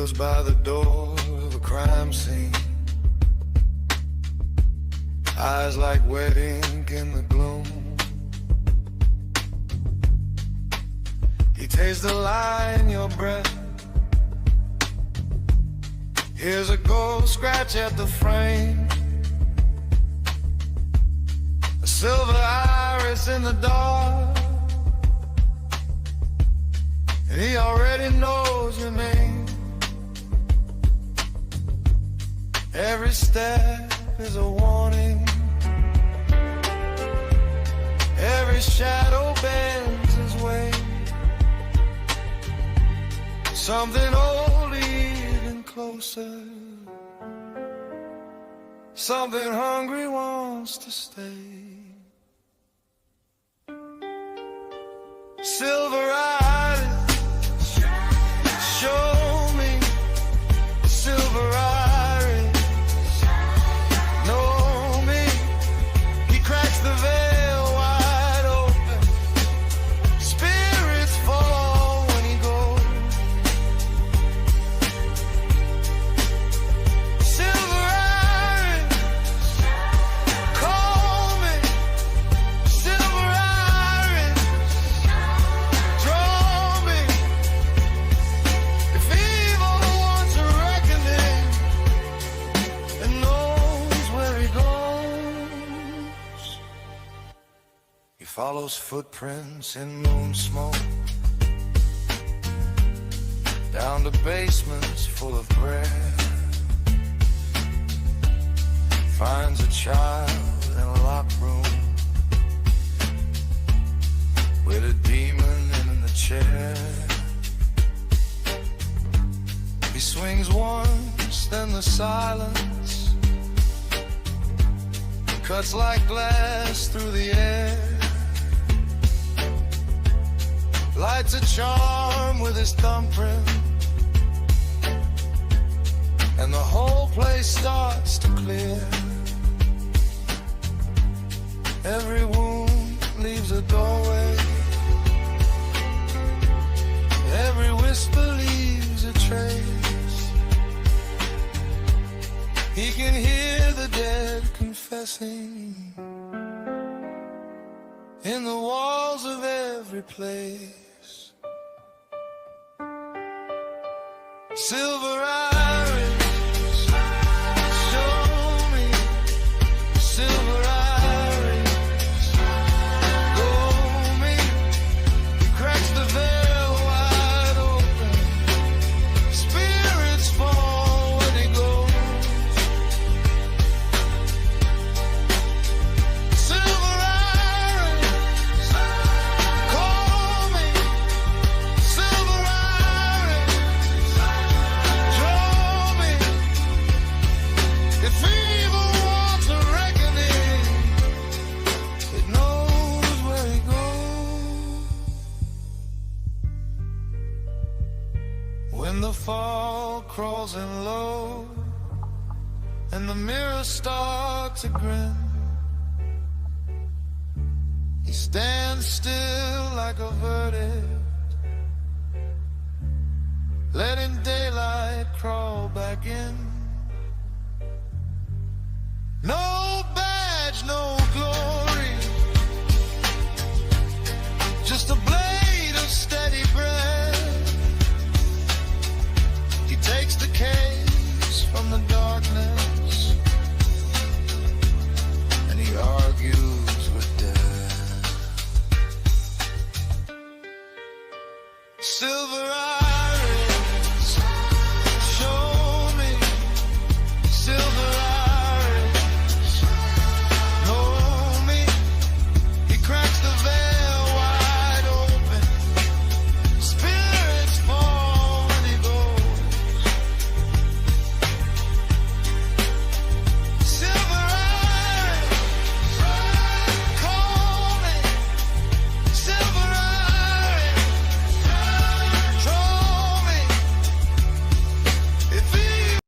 kneels by the door of a crime scene, eyes like wet ink in the gloom. He tastes the lie in your breath, here's a gold scratch at the frame, a silver iris in the dark, and he already knows your name. Every step is a warning, every shadow bends his way. Something old even closer, something hungry wants to stay. Silver eyes, show me silver iris. Know me, he cracks the veil wide open. Spirits fall when he goes. Silver iris, call me. Silver iris, draw me. If evil wants a reckoning and knows where he goes, he follows footprints in moon smoke, down to basements full of bread, finds a child in a locked room with a demon in the chair. He swings once, then the silence cuts like glass through the air. Lights a charm with his thumbprint, and the whole place starts to clear. Every wound leaves a doorway, every whisper leaves a trace. He can hear the dead confessing in the walls of every place. Silver iris, show me silver iris. Go me, cracks the veil wide open. Spirits fall when he goes. Silver iris, call me. Silver iris, draw me. If evil wants a reckoning, it knows where he goes. When the fall crawls in low and the mirrors start to grin, he stands still like a verdict, letting daylight crawl back in. No badge, no glory, just a blade of steady bread. He takes the case from the darkness and he argues with death. Silver iris, show me silver iris. Know me, he cracks the veil wide open. Spirits fall when he goes. Silver iris, call me. Silver iris, draw me. If he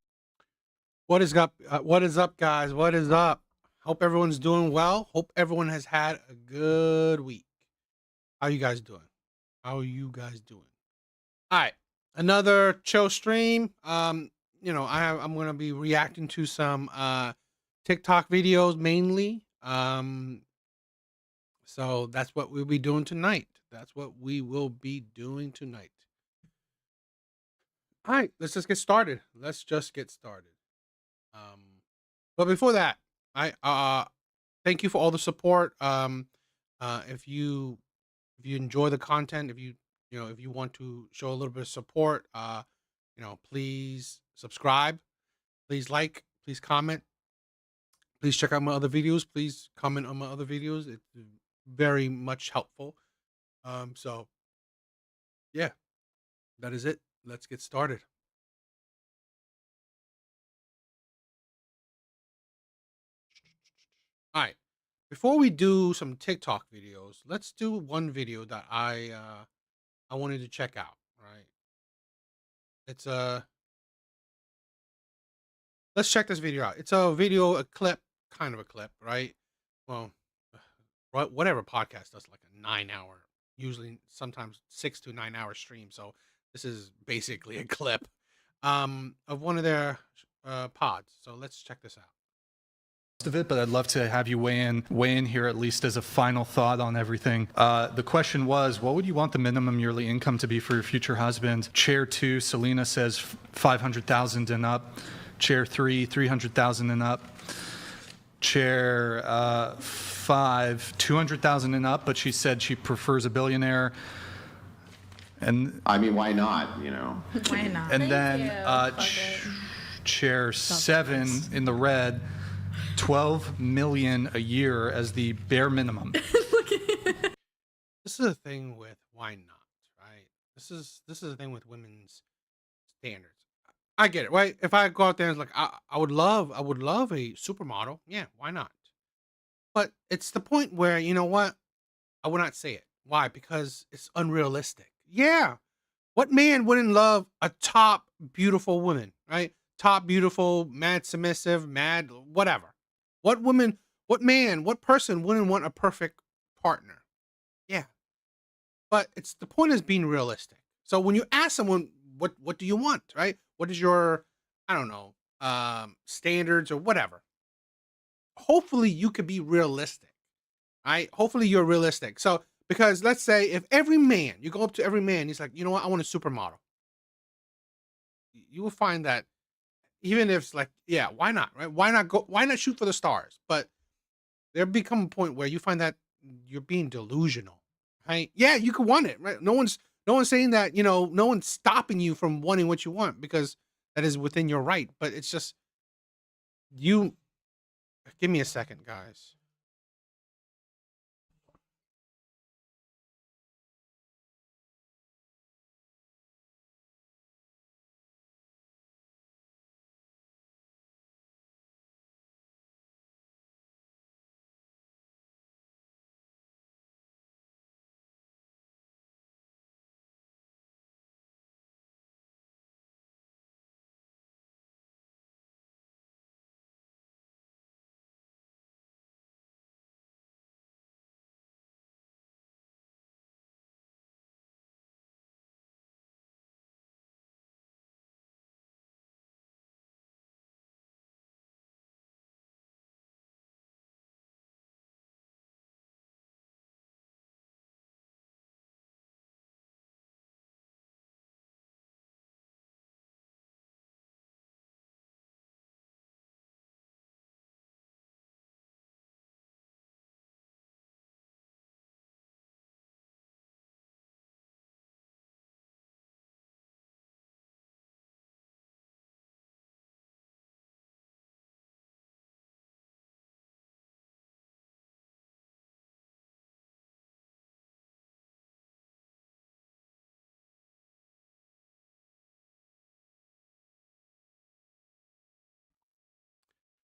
What is up? What is up, guys? What is up? Hope everyone's doing well. Hope everyone has had a good week. How you guys doing? How are you guys doing? All right. Another chill stream. I'm gonna be reacting to some TikTok videos mainly. So that's what we'll be doing tonight. That's what we will be doing tonight. All right, let's just get started. Let's just get started. But before that, I thank you for all the support. If you enjoy the content, if you want to show a little bit of support, please subscribe, please like, please comment, please check out my other videos, please comment on my other videos. It's very much helpful. So yeah, that is it. Let's get started. All right. Before we do some TikTok videos, let's do one video that I wanted to check out. Right. It's a Let's check this video out. It's a video, a clip, kind of a clip, right? Well, whatever podcast does like a 9 hour, usually sometimes 6 to 9 hour stream. So this is basically a clip of one of their pods. So let's check this out. Of it, but I'd love to have you weigh in here at least as a final thought on everything. The question was, what would you want the minimum yearly income to be for your future husband? Chair 2, Selena says 500,000 and up. Chair 3, 300,000 and up. Chair 5, 200,000 and up, but she said she prefers a billionaire. And I mean, why not? Why not? and then Chair 7 in the red, 12 million a year as the bare minimum. This is a thing with why not, right? This is the thing with women's standards. I get it, right? If I go out there and like I would love a supermodel. Yeah, why not? But it's the point where you know what? I would not say it. Why? Because it's unrealistic. Yeah. What man wouldn't love a top beautiful woman, right? Top beautiful, mad submissive, mad whatever. What person wouldn't want a perfect partner? Yeah. But it's the point is being realistic. So when you ask someone what do you want, right? What is your I don't know, standards or whatever. Hopefully you could be realistic. Right? Hopefully you're realistic. So because let's say if every man, you go up to every man, he's like, you know what, I want a supermodel. You will find that even if it's like, yeah, why not? Right? Why not shoot for the stars? But there become a point where you find that you're being delusional. Right? Yeah, you could want it, right? No one's saying that, no one's stopping you from wanting what you want because that is within your right. But it's just you give me a second, guys.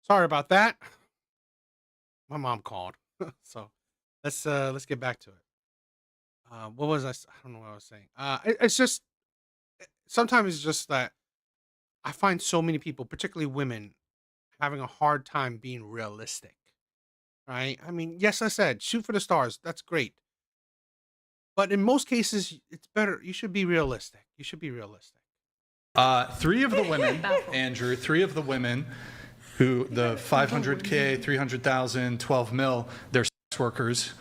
Sorry about that. My mom called. So let's get back to it. What was I don't know what I was saying. It's just sometimes it's just that I find so many people, particularly women, having a hard time being realistic. Right? I mean, yes, I said shoot for the stars. That's great. But in most cases, it's better. You should be realistic. You should be realistic. 3 of the women, Andrew, 3 of the women who the 500K, 300,000, 12 mil, they're sex workers.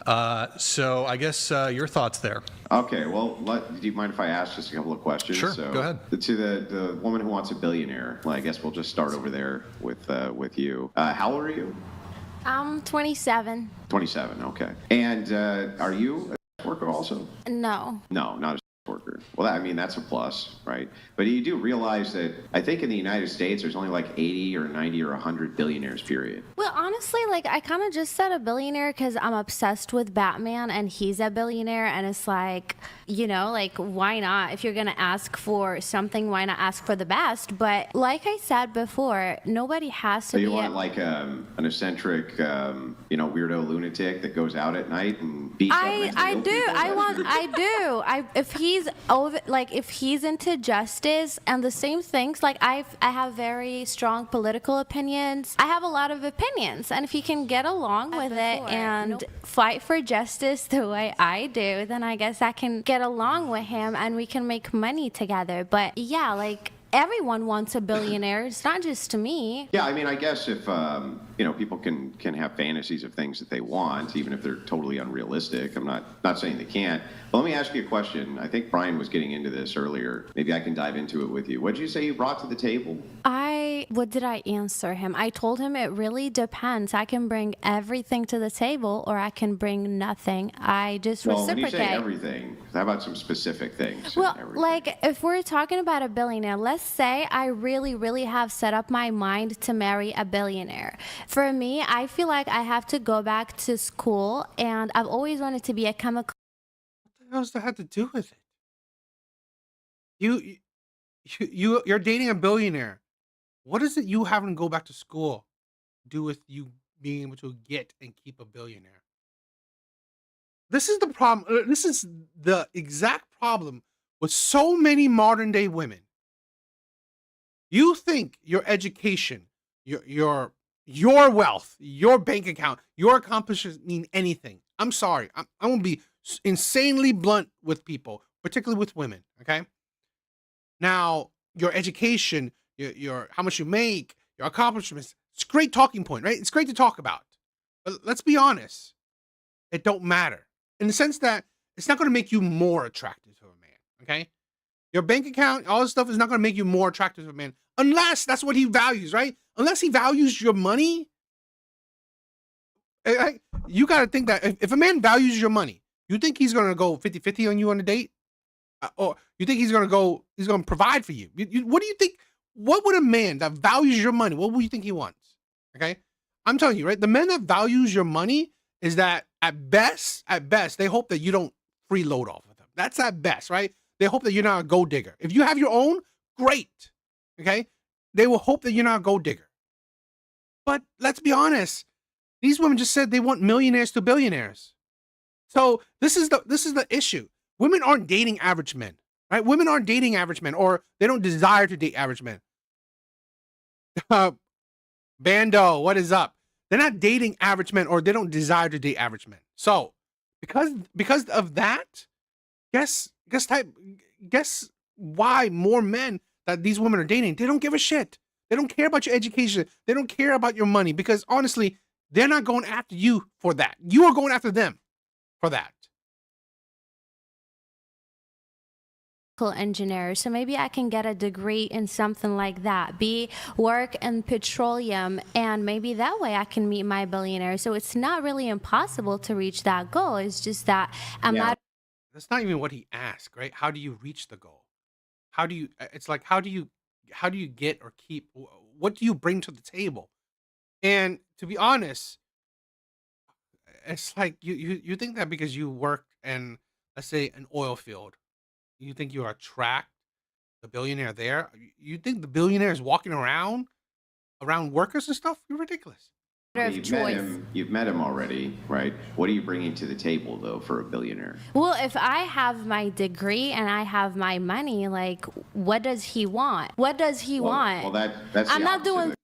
So I guess your thoughts there. Okay, well, do you mind if I ask just a couple of questions? Sure, so, go ahead. To the woman who wants a billionaire, well, I guess we'll just start over there with you. How old are you? I'm 27. 27, okay. And are you a sex worker also? No. No, not a sex worker. Well, I mean, that's a plus, right? But you do realize that I think in the United States, there's only like 80 or 90 or 100 billionaires, period. Well, honestly, like, I kind of just said a billionaire because I'm obsessed with Batman and he's a billionaire. And it's like, you know, like, why not? If you're going to ask for something, why not ask for the best? But like I said before, nobody has to So you be want like an eccentric, weirdo lunatic that goes out at night and beats up I mentally do. ill people? If he's over, like, if he's into justice and the same things, like, I have very strong political opinions. I have a lot of opinions, and if he can get along with it and fight for justice the way I do, then I guess I can get along with him and we can make money together. But yeah, like, everyone wants a billionaire. It's not just me. Yeah, I mean, I guess if people can have fantasies of things that they want, even if they're totally unrealistic. I'm not saying they can't. But let me ask you a question. I think Brian was getting into this earlier. Maybe I can dive into it with you. What did you say you brought to the table? What did I answer him? I told him it really depends. I can bring everything to the table or I can bring nothing. I just reciprocate. When you say everything, how about some specific things? Well, like, if we're talking about a billionaire, let's say I really, really have set up my mind to marry a billionaire. For me, I feel like I have to go back to school, and I've always wanted to be a chemical. What the hell does that have to do with it? You're dating a billionaire. What is it you having to go back to school do with you being able to get and keep a billionaire? This is the problem. This is the exact problem with so many modern day women. You think your education, your wealth, your bank account, your accomplishments mean anything. I'm sorry. I'm going to be insanely blunt with people, particularly with women. Okay. Now, your education, your how much you make, your accomplishments, it's a great talking point, right? It's great to talk about. But let's be honest. It don't matter. In the sense that it's not going to make you more attractive to a man. Okay. Your bank account, all this stuff is not going to make you more attractive to a man. Unless that's what he values, right? Unless he values your money. You got to think that if a man values your money, you think he's going to go 50-50 on you on a date? Or you think he's going to provide for you? What do you think? What would a man that values your money, what would you think he wants? Okay. I'm telling you, right? The man that values your money is that at best, they hope that you don't freeload off of them. That's at best, right? They hope that you're not a gold digger. If you have your own, great. Okay. They will hope that you're not a gold digger. But let's be honest. These women just said they want millionaires to billionaires. So this is the issue. Women aren't dating average men, right? Women aren't dating average men, or they don't desire to date average men. Bando, what is up? They're not dating average men, or they don't desire to date average men. So because of that, guess why more men that these women are dating, they don't give a shit. They don't care about your education. They don't care about your money, because honestly, they're not going after you for that. You are going after them for that. Engineer, so maybe I can get a degree in something like that, work in petroleum, and maybe that way I can meet my billionaire. So it's not really impossible to reach that goal. It's just that That's not even what he asked, right? How do you reach the goal? How do you get or keep, what do you bring to the table? And to be honest, it's like you think that because you work in, let's say, an oil field, you think you attract the billionaire there? You think the billionaire is walking around workers and stuff? You're ridiculous. You've met him already, right? What are you bringing to the table, though, for a billionaire? Well, if I have my degree and I have my money, like, what does he want? What does he want? Well, that's I'm the not opposite doing. of-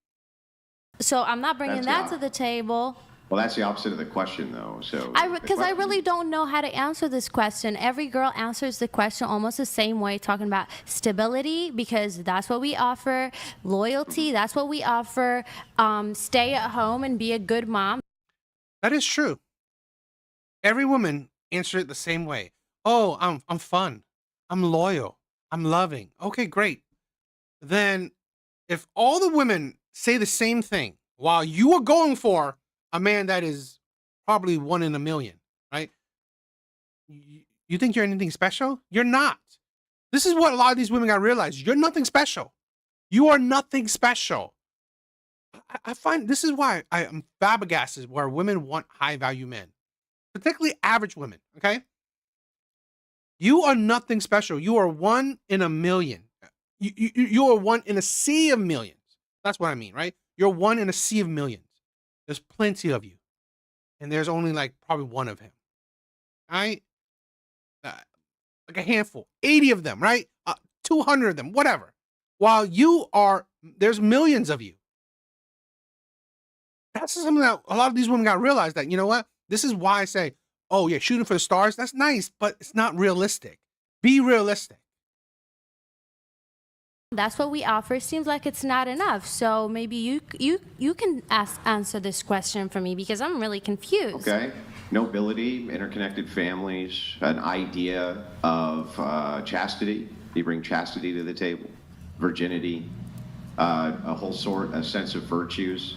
So I'm not bringing That's that the to the table. Well, that's the opposite of the question, though. So, Because I really don't know how to answer this question. Every girl answers the question almost the same way, talking about stability, because that's what we offer. Loyalty, that's what we offer. Stay at home and be a good mom. That is true. Every woman answered it the same way. Oh, I'm fun. I'm loyal. I'm loving. Okay, great. Then if all the women say the same thing while you are going for a man that is probably 1 in a million, right? You think you're anything special? You're not. This is what a lot of these women got to realize. You're nothing special. You are nothing special. I find this is why I am flabbergasted where women want high value men, particularly average women. Okay. You are nothing special. You are 1 in a million. You are 1 in a sea of millions. That's what I mean, right? You're 1 in a sea of millions. There's plenty of you. And there's only like probably one of him. Right? Like a handful, 80 of them, right? 200 of them, whatever. While there's millions of you. That's something that a lot of these women got to realize that, you know what? This is why I say, oh yeah, shooting for the stars. That's nice, but it's not realistic. Be realistic. That's what we offer. Seems like it's not enough. So maybe you can answer this question for me, because I'm really confused. Okay. Nobility, interconnected families, an idea of chastity. You bring chastity to the table, virginity, a sense of virtues.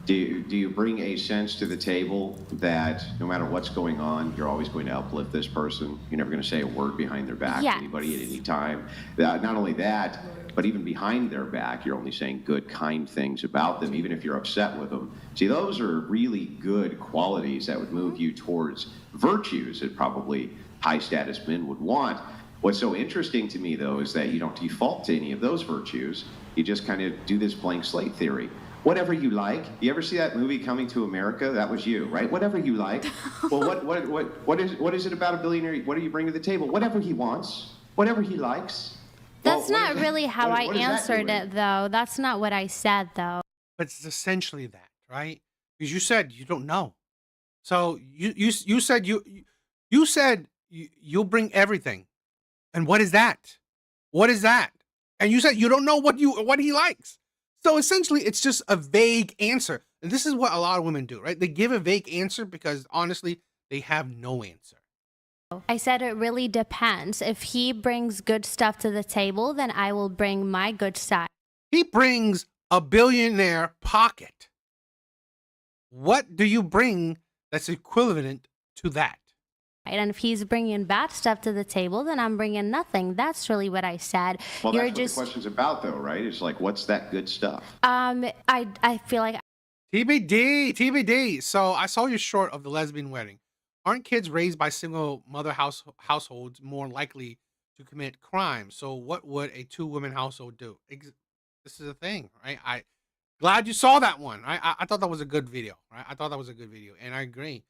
Do you bring a sense to the table that no matter what's going on, you're always going to uplift this person? You're never going to say a word behind their back to anybody at any time. Not only that, but even behind their back, you're only saying good, kind things about them, even if you're upset with them. See, those are really good qualities that would move you towards virtues that probably high-status men would want. What's so interesting to me, though, is that you don't default to any of those virtues. You just kind of do this blank slate theory. Whatever you like. You ever see that movie Coming to America? That was you, right? Whatever you like. Well, what is it about a billionaire? What do you bring to the table? Whatever he wants, whatever he likes. That's not really how I answered it, though. That's not what I said, though. But it's essentially that, right? Because you said you don't know. So you said you'll bring everything. And what is that? What is that? And you said you don't know what he likes. So essentially, it's just a vague answer. And this is what a lot of women do, right? They give a vague answer because honestly, they have no answer. I said it really depends. If he brings good stuff to the table, then I will bring my good side. He brings a billionaire pocket. What do you bring that's equivalent to that? And if he's bringing bad stuff to the table, then I'm bringing nothing. That's really what I said. Well, that's what the question's about, though, right? It's like, what's that good stuff? I feel like TBD. So I saw your short of the lesbian wedding. Aren't kids raised by single mother households more likely to commit crime? So what would a 2-woman household do? This is a thing, right? Glad you saw that one. Right? I thought that was a good video, right? I thought that was a good video, and I agree.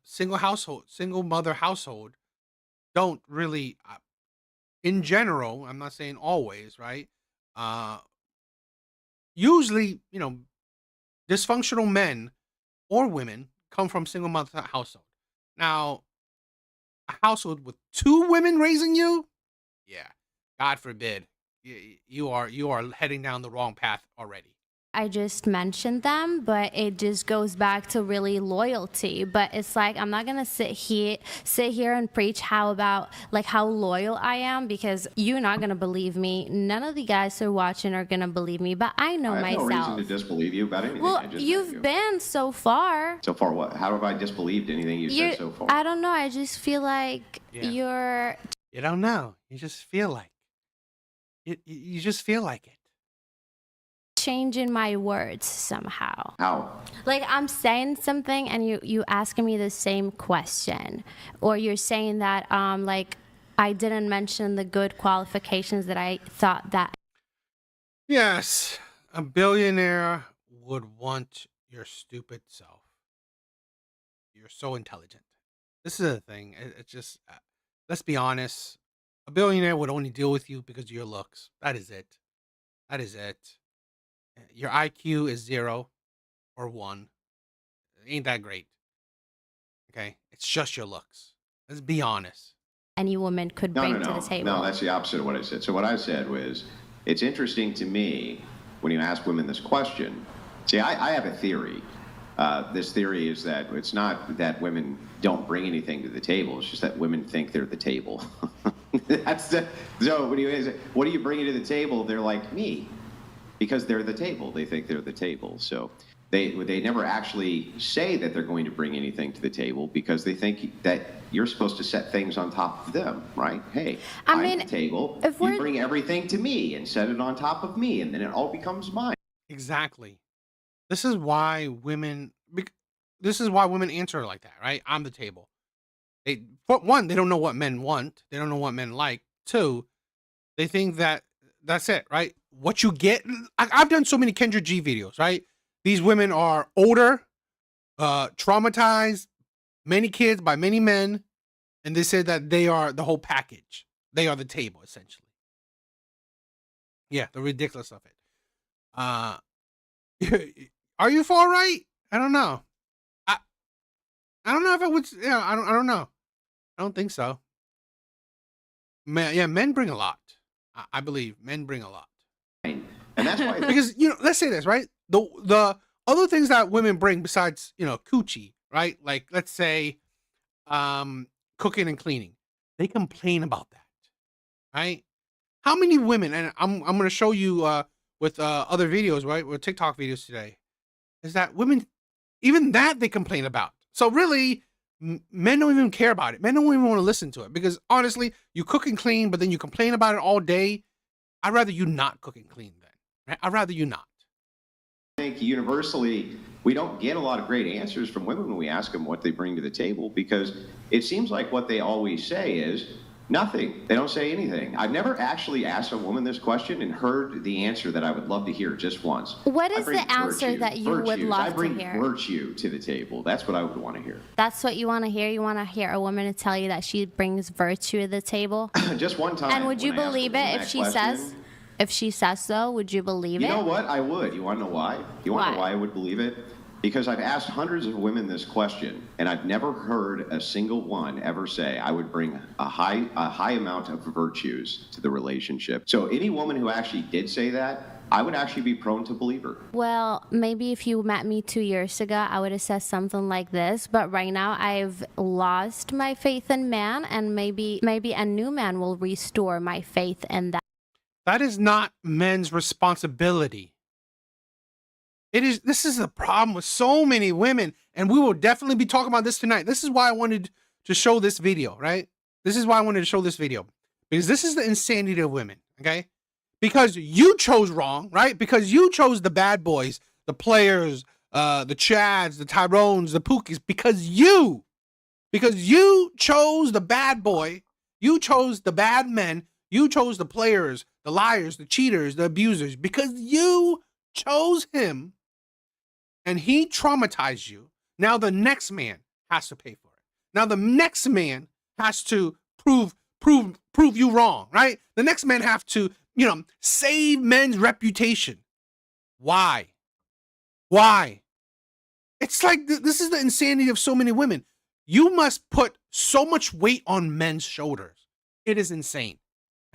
Single mother household don't really, in general, I'm not saying always, right? Usually, dysfunctional men or women come from single mother household. Now, a household with 2 women raising you, yeah, God forbid, you are heading down the wrong path already. I just mentioned them, but it just goes back to really loyalty. But it's like, I'm not gonna sit here and preach how loyal I am, because you're not gonna believe me. None of the guys who are watching are gonna believe me, but I know myself. I have no reason to disbelieve you about anything. Well, you've been so far. So far what? How have I disbelieved anything you've said so far? I don't know. I just feel like you're... You don't know. You just feel like you just feel like it. Changing my words somehow. How? Like, I'm saying something and you asking me the same question, or you're saying that like I didn't mention the good qualifications that I thought that. Yes, a billionaire would want your stupid self. You're so intelligent. This is the thing. It's just, let's be honest. A billionaire would only deal with you because of your looks. That is it. That is it. Your IQ is 0 or 1. ain't that great. Okay, it's just your looks. Let's be honest. any woman could No, bring no, to no. the table. No, that's the opposite of what I said. So what I said was, it's interesting to me when you ask women this question. See, I have a theory. This theory is that it's not that women don't bring anything to the table. It's just that women think they're the table. So when you say, what are you bringing to the table? They're like, me. Because they're the table. They think they're the table. So they never actually say that they're going to bring anything to the table because they think that you're supposed to set things on top of them, right? Hey, I'm the table. You bring everything to me and set it on top of me, and then it all becomes mine. Exactly. This is why women answer like that, right? I'm the table. For one, they don't know what men want. They don't know what men like. Two, they think that that's it, right? What you get. I've done so many Kendra G videos, right? These women are older, traumatized, many kids by many men, and they say that they are the whole package. They are the table, essentially. Yeah, the ridiculous of it. Are you far right? I don't know. I don't know if I would. Yeah, I don't know. I don't think so. Men bring a lot. I believe men bring a lot. And that's why because let's say this, right? The other things that women bring besides coochie, right? Like let's say cooking and cleaning. They complain about that, right? How many women? And I'm going to show you with other videos, right? With TikTok videos today, is that women, even that they complain about. So really, men don't even care about it. Men don't even want to listen to it because honestly, you cook and clean, but then you complain about it all day. I'd rather you not cook and clean then. Right? I'd rather you not. I think universally, we don't get a lot of great answers from women when we ask them what they bring to the table because it seems like what they always say is nothing. They don't say anything. I've never actually asked a woman this question and heard the answer that I would love to hear just once. What is the answer that you would love to hear? I bring virtue to the table. That's what I would want to hear. That's what you want to hear? You want to hear a woman to tell you that she brings virtue to the table? Just one time. And would you believe it if she says? If she says so, would you believe it? You know what? I would. You want to know why? You want to know why I would believe it? Because I've asked hundreds of women this question, and I've never heard a single one ever say, I would bring a high amount of virtues to the relationship. So any woman who actually did say that, I would actually be prone to believe her. Well, maybe if you met me 2 years ago, I would have said something like this. But right now, I've lost my faith in man, and maybe a new man will restore my faith in that. That is not men's responsibility. This is the problem with so many women, and we will definitely be talking about this tonight. This is why I wanted to show this video, right? This is why I wanted to show this video, because this is the insanity of women, okay? Because you chose wrong, right? Because you chose the bad boys, the players, the Chads, the Tyrones, the Pookies, because you chose the bad boy, you chose the bad men, you chose the players, the liars, the cheaters, the abusers, because you chose him. And he traumatized you. Now the next man has to pay for it. Now the next man has to prove you wrong, right? The next man have to, save men's reputation. Why? It's like this is the insanity of so many women. You must put so much weight on men's shoulders. It is insane.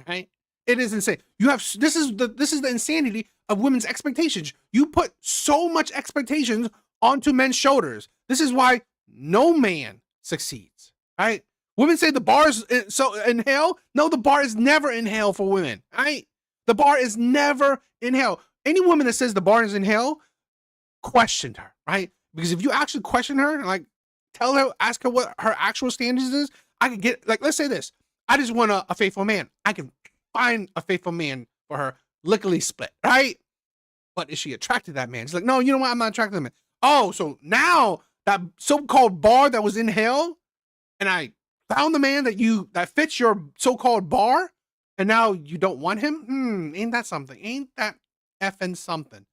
Okay? It is insane. This is the insanity of women's expectations. You put so much expectations onto men's shoulders. This is why no man succeeds, right? Women say the bar is in hell. No, the bar is never in hell for women, right? The bar is never in hell. Any woman that says the bar is in hell, questioned her, right? Because if you actually question her, like ask her what her actual standards is, I could get, like, let's say this. I just want a faithful man. I can find a faithful man for her, lickily split, right? But is she attracted to that man? She's like, no, you know what? I'm not attracted to that man. Oh, so now that so-called bar that was in hell, and I found the man that fits your so-called bar, and now you don't want him? Ain't that something? Ain't that effing something?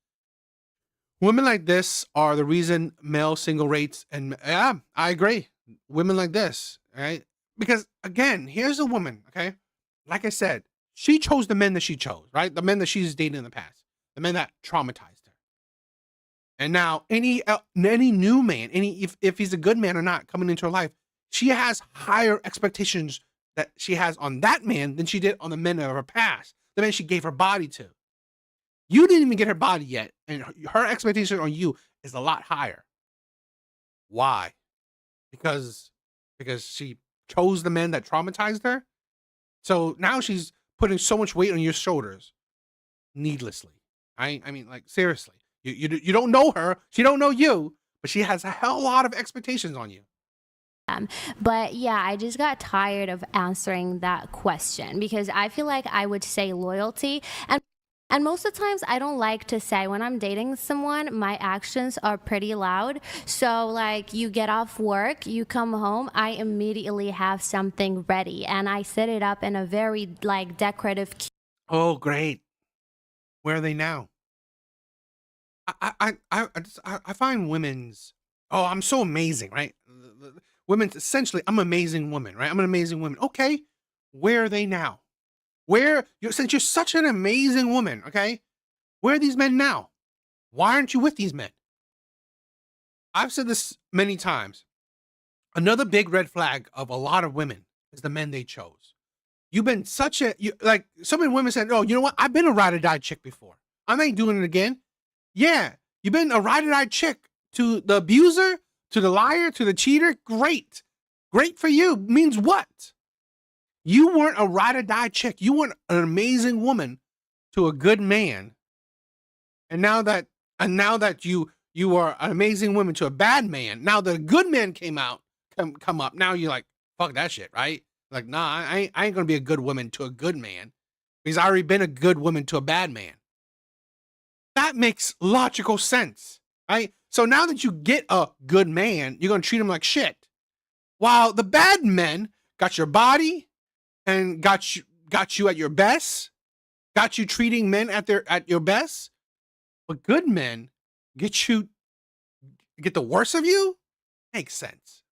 Women like this are the reason male single rates, and yeah, I agree. Women like this, right? Because again, here's a woman, okay? Like I said, she chose the men that she chose, right? The men that she's dated in the past, the men that traumatized her. And now any new man, if he's a good man or not coming into her life, she has higher expectations that she has on that man than she did on the men of her past, the man she gave her body to. You didn't even get her body yet, and her expectation on you is a lot higher. Why? Because she chose the men that traumatized her. So now she's putting so much weight on your shoulders needlessly. I mean, like, seriously. You don't know her, she don't know you, but she has a hell lot of expectations on you. But yeah, I just got tired of answering that question because I feel like I would say loyalty, and most of the times I don't like to say when I'm dating someone, my actions are pretty loud. So like, you get off work, you come home, I immediately have something ready and I set it up in a very like decorative. Oh, great. Where are they now? I find women's, oh, I'm so amazing, right? Women's essentially, I'm an amazing woman, right? I'm an amazing woman. Okay, where are they now? Since you're such an amazing woman, okay, where are these men now? Why aren't you with these men? I've said this many times. Another big red flag of a lot of women is the men they chose. You've been so many women said, oh, you know what? I've been a ride or die chick before. I ain't doing it again. Yeah, you've been a ride or die chick to the abuser, to the liar, to the cheater. Great. Great for you. Means what? You weren't a ride or die chick. You weren't an amazing woman to a good man. And now that you are an amazing woman to a bad man, now the good man come up. Now you're like, fuck that shit, right? Like, nah, I ain't gonna be a good woman to a good man because I already been a good woman to a bad man. That makes logical sense, right? So now that you get a good man, you're gonna treat him like shit. While the bad men got your body and got you at your best, got you treating men at your best, but good men get the worst of you. Makes sense.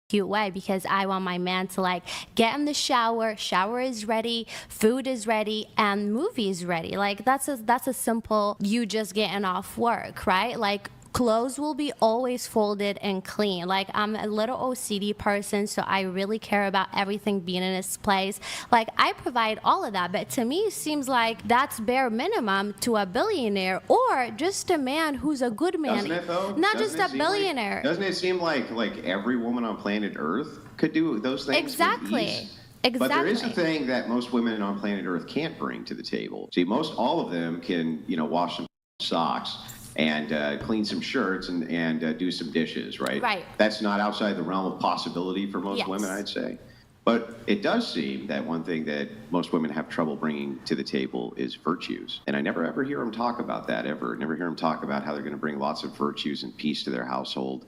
Cute way because I want my man to like get in the shower is ready, food is ready, and movie is ready. Like that's a simple, you just getting off work, right? Like clothes will be always folded and clean. Like I'm a little OCD person, so I really care about everything being in its place. Like I provide all of that, but to me it seems like that's bare minimum to a billionaire or just a man who's a good man. Doesn't it, though? Not just a billionaire. Doesn't it seem like every woman on planet Earth could do those things? Exactly. With ease? Exactly. But there is a thing that most women on planet Earth can't bring to the table. See, all of them can, wash some socks and clean some shirts and do some dishes, right? Right. That's not outside the realm of possibility for most women, I'd say. But it does seem that one thing that most women have trouble bringing to the table is virtues. And I never ever hear them talk about that, ever. Never hear them talk about how they're going to bring lots of virtues and peace to their household.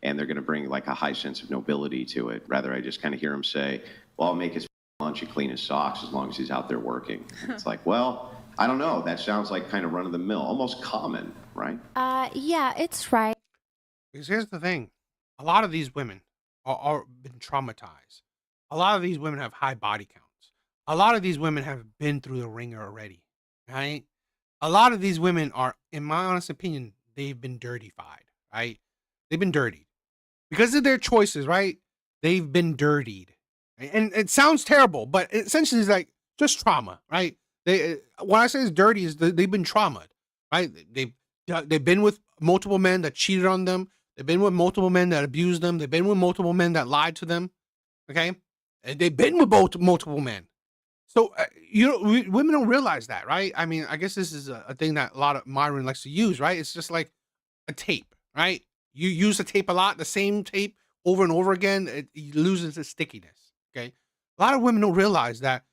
And they're going to bring like a high sense of nobility to it. Rather, I just kind of hear them say, well, I'll make his lunch and clean his socks as long as he's out there working. And it's like, well, I don't know. That sounds like kind of run of the mill, almost common, right? Yeah, it's right. Because here's the thing. A lot of these women are been traumatized. A lot of these women have high body counts. A lot of these women have been through the ringer already, right? A lot of these women are, in my honest opinion, they've been dirtified, right? They've been dirtied. Because of their choices, right? They've been dirtied. Right? And it sounds terrible, but essentially it's like just trauma, right? When I say it's dirty, is they've been traumatized, right? They've been with multiple men that cheated on them. They've been with multiple men that abused them. They've been with multiple men that lied to them. Okay, and they've been with multiple men. So women don't realize that, right? I mean, I guess this is a thing that a lot of modern likes to use, right? It's just like a tape, right? You use the tape a lot, the same tape over and over again, it loses its stickiness. Okay, a lot of women don't realize that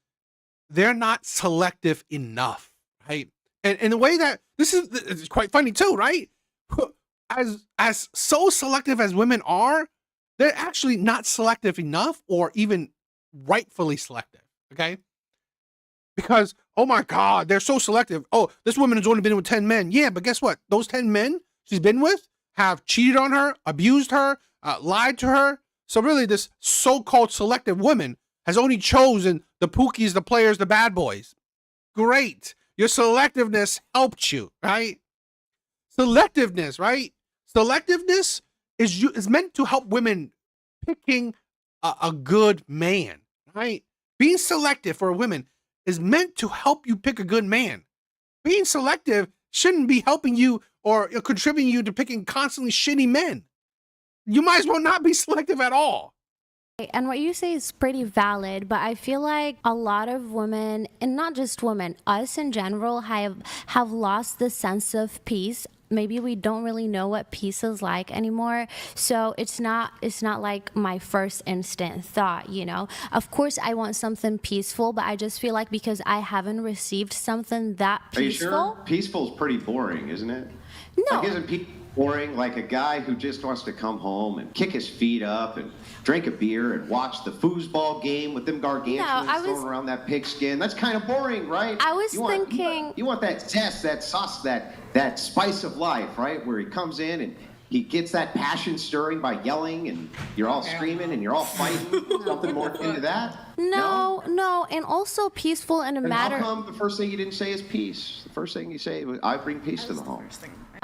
they're not selective enough, right? And in the way that it's quite funny too, right? As so selective as women are, they're actually not selective enough or even rightfully selective, okay? Because, oh my God, they're so selective. Oh, this woman has only been with 10 men. Yeah, but guess what? Those 10 men she's been with have cheated on her, abused her, lied to her. So really, this so-called selective woman has only chosen the pookies, the players, the bad boys. Great. Your selectiveness helped you, right? Selectiveness, right? Selectiveness is meant to help women picking a good man, right? Being selective for women is meant to help you pick a good man. Being selective shouldn't be helping you or contributing you to picking constantly shitty men. You might as well not be selective at all. And what you say is pretty valid, but I feel like a lot of women, and not just women, us in general, have lost the sense of peace. Maybe we don't really know what peace is like anymore. So it's not like my first instant thought, you know. Of course I want something peaceful, but I just feel like because I haven't received something that peaceful. Are you sure? Peaceful is pretty boring, isn't it? No. Like, isn't peaceful boring? Like a guy who just wants to come home and kick his feet up and drink a beer and watch the foosball game with them gargantuans throwing around that pigskin. That's kind of boring, right? I was thinking... You want that zest, that sauce, that spice of life, right? Where he comes in and he gets that passion stirring by yelling and you're all screaming and you're all fighting. Something more into that? No. And also peaceful in a matter... How come the first thing you didn't say is peace? The first thing you say was, I bring peace to the home.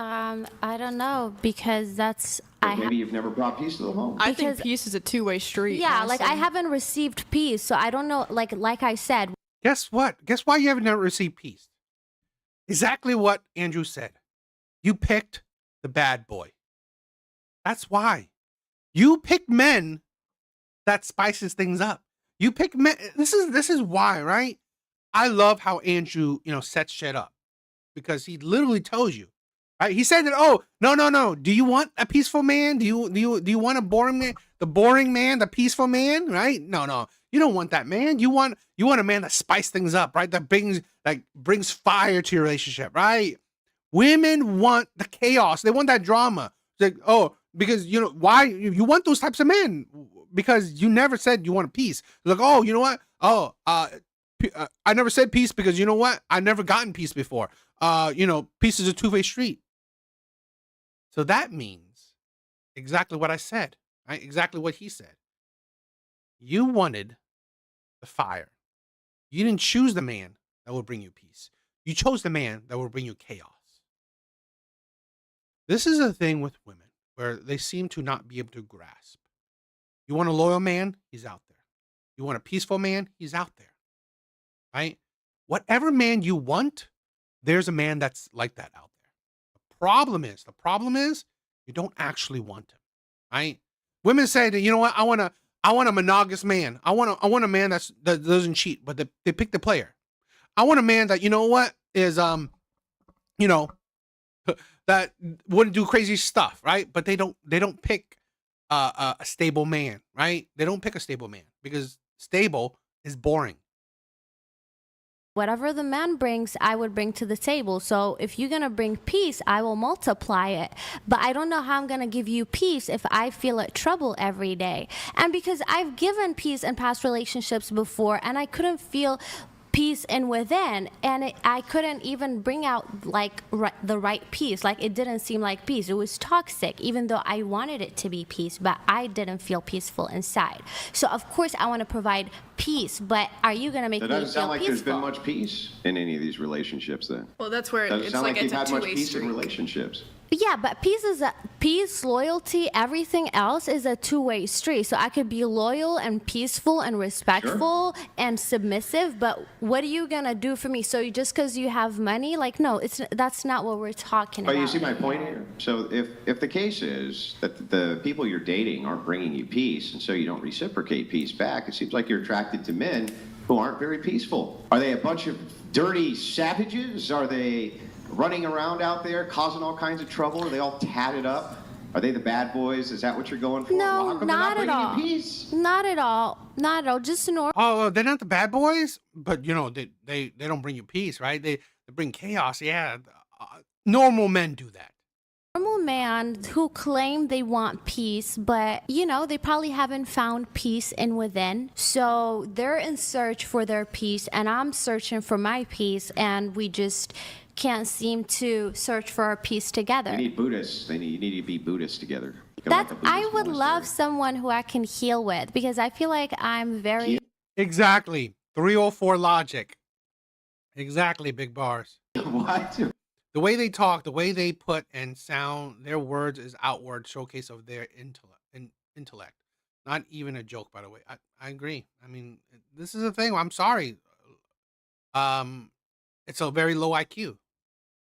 I don't know, because that's... Maybe you've never brought peace to the home. I think peace is a two-way street. Yeah, honestly. like I haven't received peace, so I don't know, like I said... Guess what? Guess why you haven't never received peace? Exactly what Andrew said. You picked the bad boy. That's why. You pick men that spices things up. You pick men. This is why, right? I love how Andrew, sets shit up, because he literally tells you, right? He said that, oh, no. Do you want a peaceful man? Do you want a boring man? The boring man, the peaceful man, right? No. You don't want that man. You want a man that spices things up, right? That brings fire to your relationship, right? Women want the chaos. They want that drama. It's like, oh, because why you want those types of men? Because you never said you want a peace. Like, oh, you know what? Oh, I never said peace because you know what? I never gotten peace before. Peace is a two-way street. So that means exactly what I said, right? Exactly what he said. You wanted the fire. You didn't choose the man that will bring you peace. You chose the man that will bring you chaos. This is a thing with women where they seem to not be able to grasp. You want a loyal man? He's out there. You want a peaceful man? He's out there. Right? Whatever man you want, there's a man that's like that out there. The problem is you don't actually want him. Right? Women say that, you know what? I want a monogamous man. I want a man that doesn't cheat, but they pick the player. I want a man that, you know what, is that wouldn't do crazy stuff, right? But they don't pick a stable man, right? They don't pick a stable man because stable is boring. Whatever the man brings, I would bring to the table. So if you're going to bring peace, I will multiply it. But I don't know how I'm going to give you peace if I feel at trouble every day. And because I've given peace in past relationships before, and I couldn't feel peace in within, and I couldn't even bring out the right peace. Like, it didn't seem like peace. It was toxic, even though I wanted it to be peace, but I didn't feel peaceful inside. So of course I want to provide peace, but are you going to make me feel peaceful? It doesn't sound like there's been much peace in any of these relationships then. Well, that's where it's sound like you've it's a had much two-way peace street. in relationships. Yeah, but peace, loyalty, everything else is a two-way street. So I could be loyal and peaceful and respectful and submissive, but what are you gonna do for me? So just because you have money, no, that's not what we're talking about. But you see my point here? So if the case is that the people you're dating aren't bringing you peace, and so you don't reciprocate peace back, it seems like you're attracted to men who aren't very peaceful. Are they a bunch of dirty savages? Are they running around out there causing all kinds of trouble? Are they all tatted up? Are they the bad boys? Is that what you're going for? No, How come not they're at not all. bringing you peace? Not at all. Just normal. Oh, they're not the bad boys, but they don't bring you peace, right? They bring chaos. Yeah, normal men do that. Normal man who claim they want peace, but they probably haven't found peace in within. So they're in search for their peace, and I'm searching for my peace, and we just can't seem to search for our peace together. You need Buddhists. You need to be Buddhists together. I would love someone who I can heal with, because I feel like I'm very... Exactly. 304 logic. Exactly, big bars. What? The way they talk, the way they put and sound their words is outward showcase of their intellect. Not even a joke, by the way. I agree. I mean, this is a thing. I'm sorry. Um, it's a very low IQ.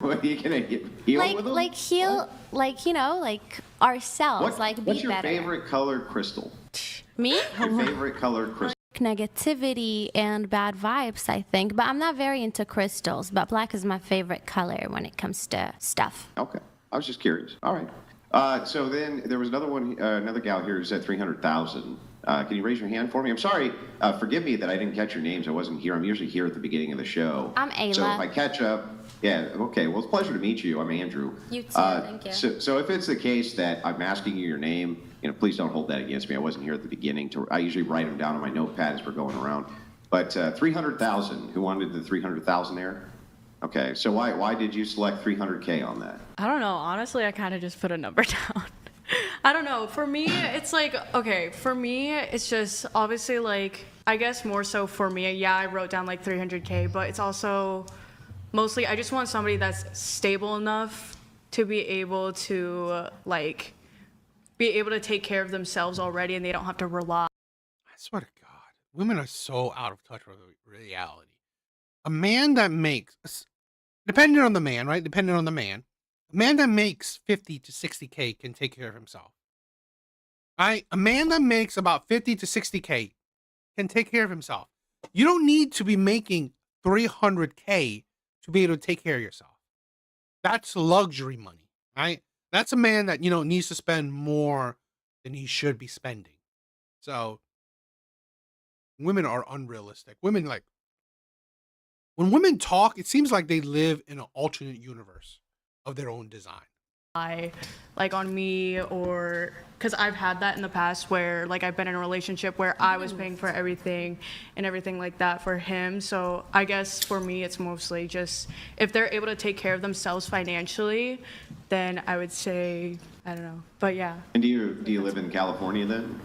What are you gonna heal Like with them? like heal, like like ourselves, like be what's your better. favorite color crystal? Me? Your favorite color crystal? Negativity and bad vibes, I think. But I'm not very into crystals. But black is my favorite color when it comes to stuff. Okay, I was just curious. All right. So then there was another one, another gal here who said 300,000. Can you raise your hand for me? I'm sorry. Forgive me that I didn't catch your names. I wasn't here. I'm usually here at the beginning of the show. I'm Ayla. So if I catch up, yeah, okay. Well, it's a pleasure to meet you. I'm Andrew. You too, thank you. So if it's the case that I'm asking you your name, please don't hold that against me. I wasn't here at the beginning. I usually write them down on my notepad as we're going around. But 300,000. Who wanted the 300,000 there? Okay. So why did you select 300K on that? I don't know. Honestly, I kind of just put a number down. I don't know. For me, it's like, okay, for me, it's just obviously like, I guess more so for me, yeah, I wrote down like 300K, but it's also mostly, I just want somebody that's stable enough to be able to like, be able to take care of themselves already and they don't have to rely. I swear to God, women are so out of touch with reality. A man that makes, depending on the man, right? Depending on the man, a man that makes 50 to 60K can take care of himself. Right? A man that makes about 50 to 60K can take care of himself. You don't need to be making 300K to be able to take care of yourself. That's luxury money, right? That's a man that, needs to spend more than he should be spending. So women are unrealistic. Women, like, when women talk, it seems like they live in an alternate universe of their own design. Like on me, or because I've had that in the past where like I've been in a relationship where I was paying for everything and everything like that for him. So I guess for me it's mostly just if they're able to take care of themselves financially, then I would say, I don't know, but yeah. And do you live in California then?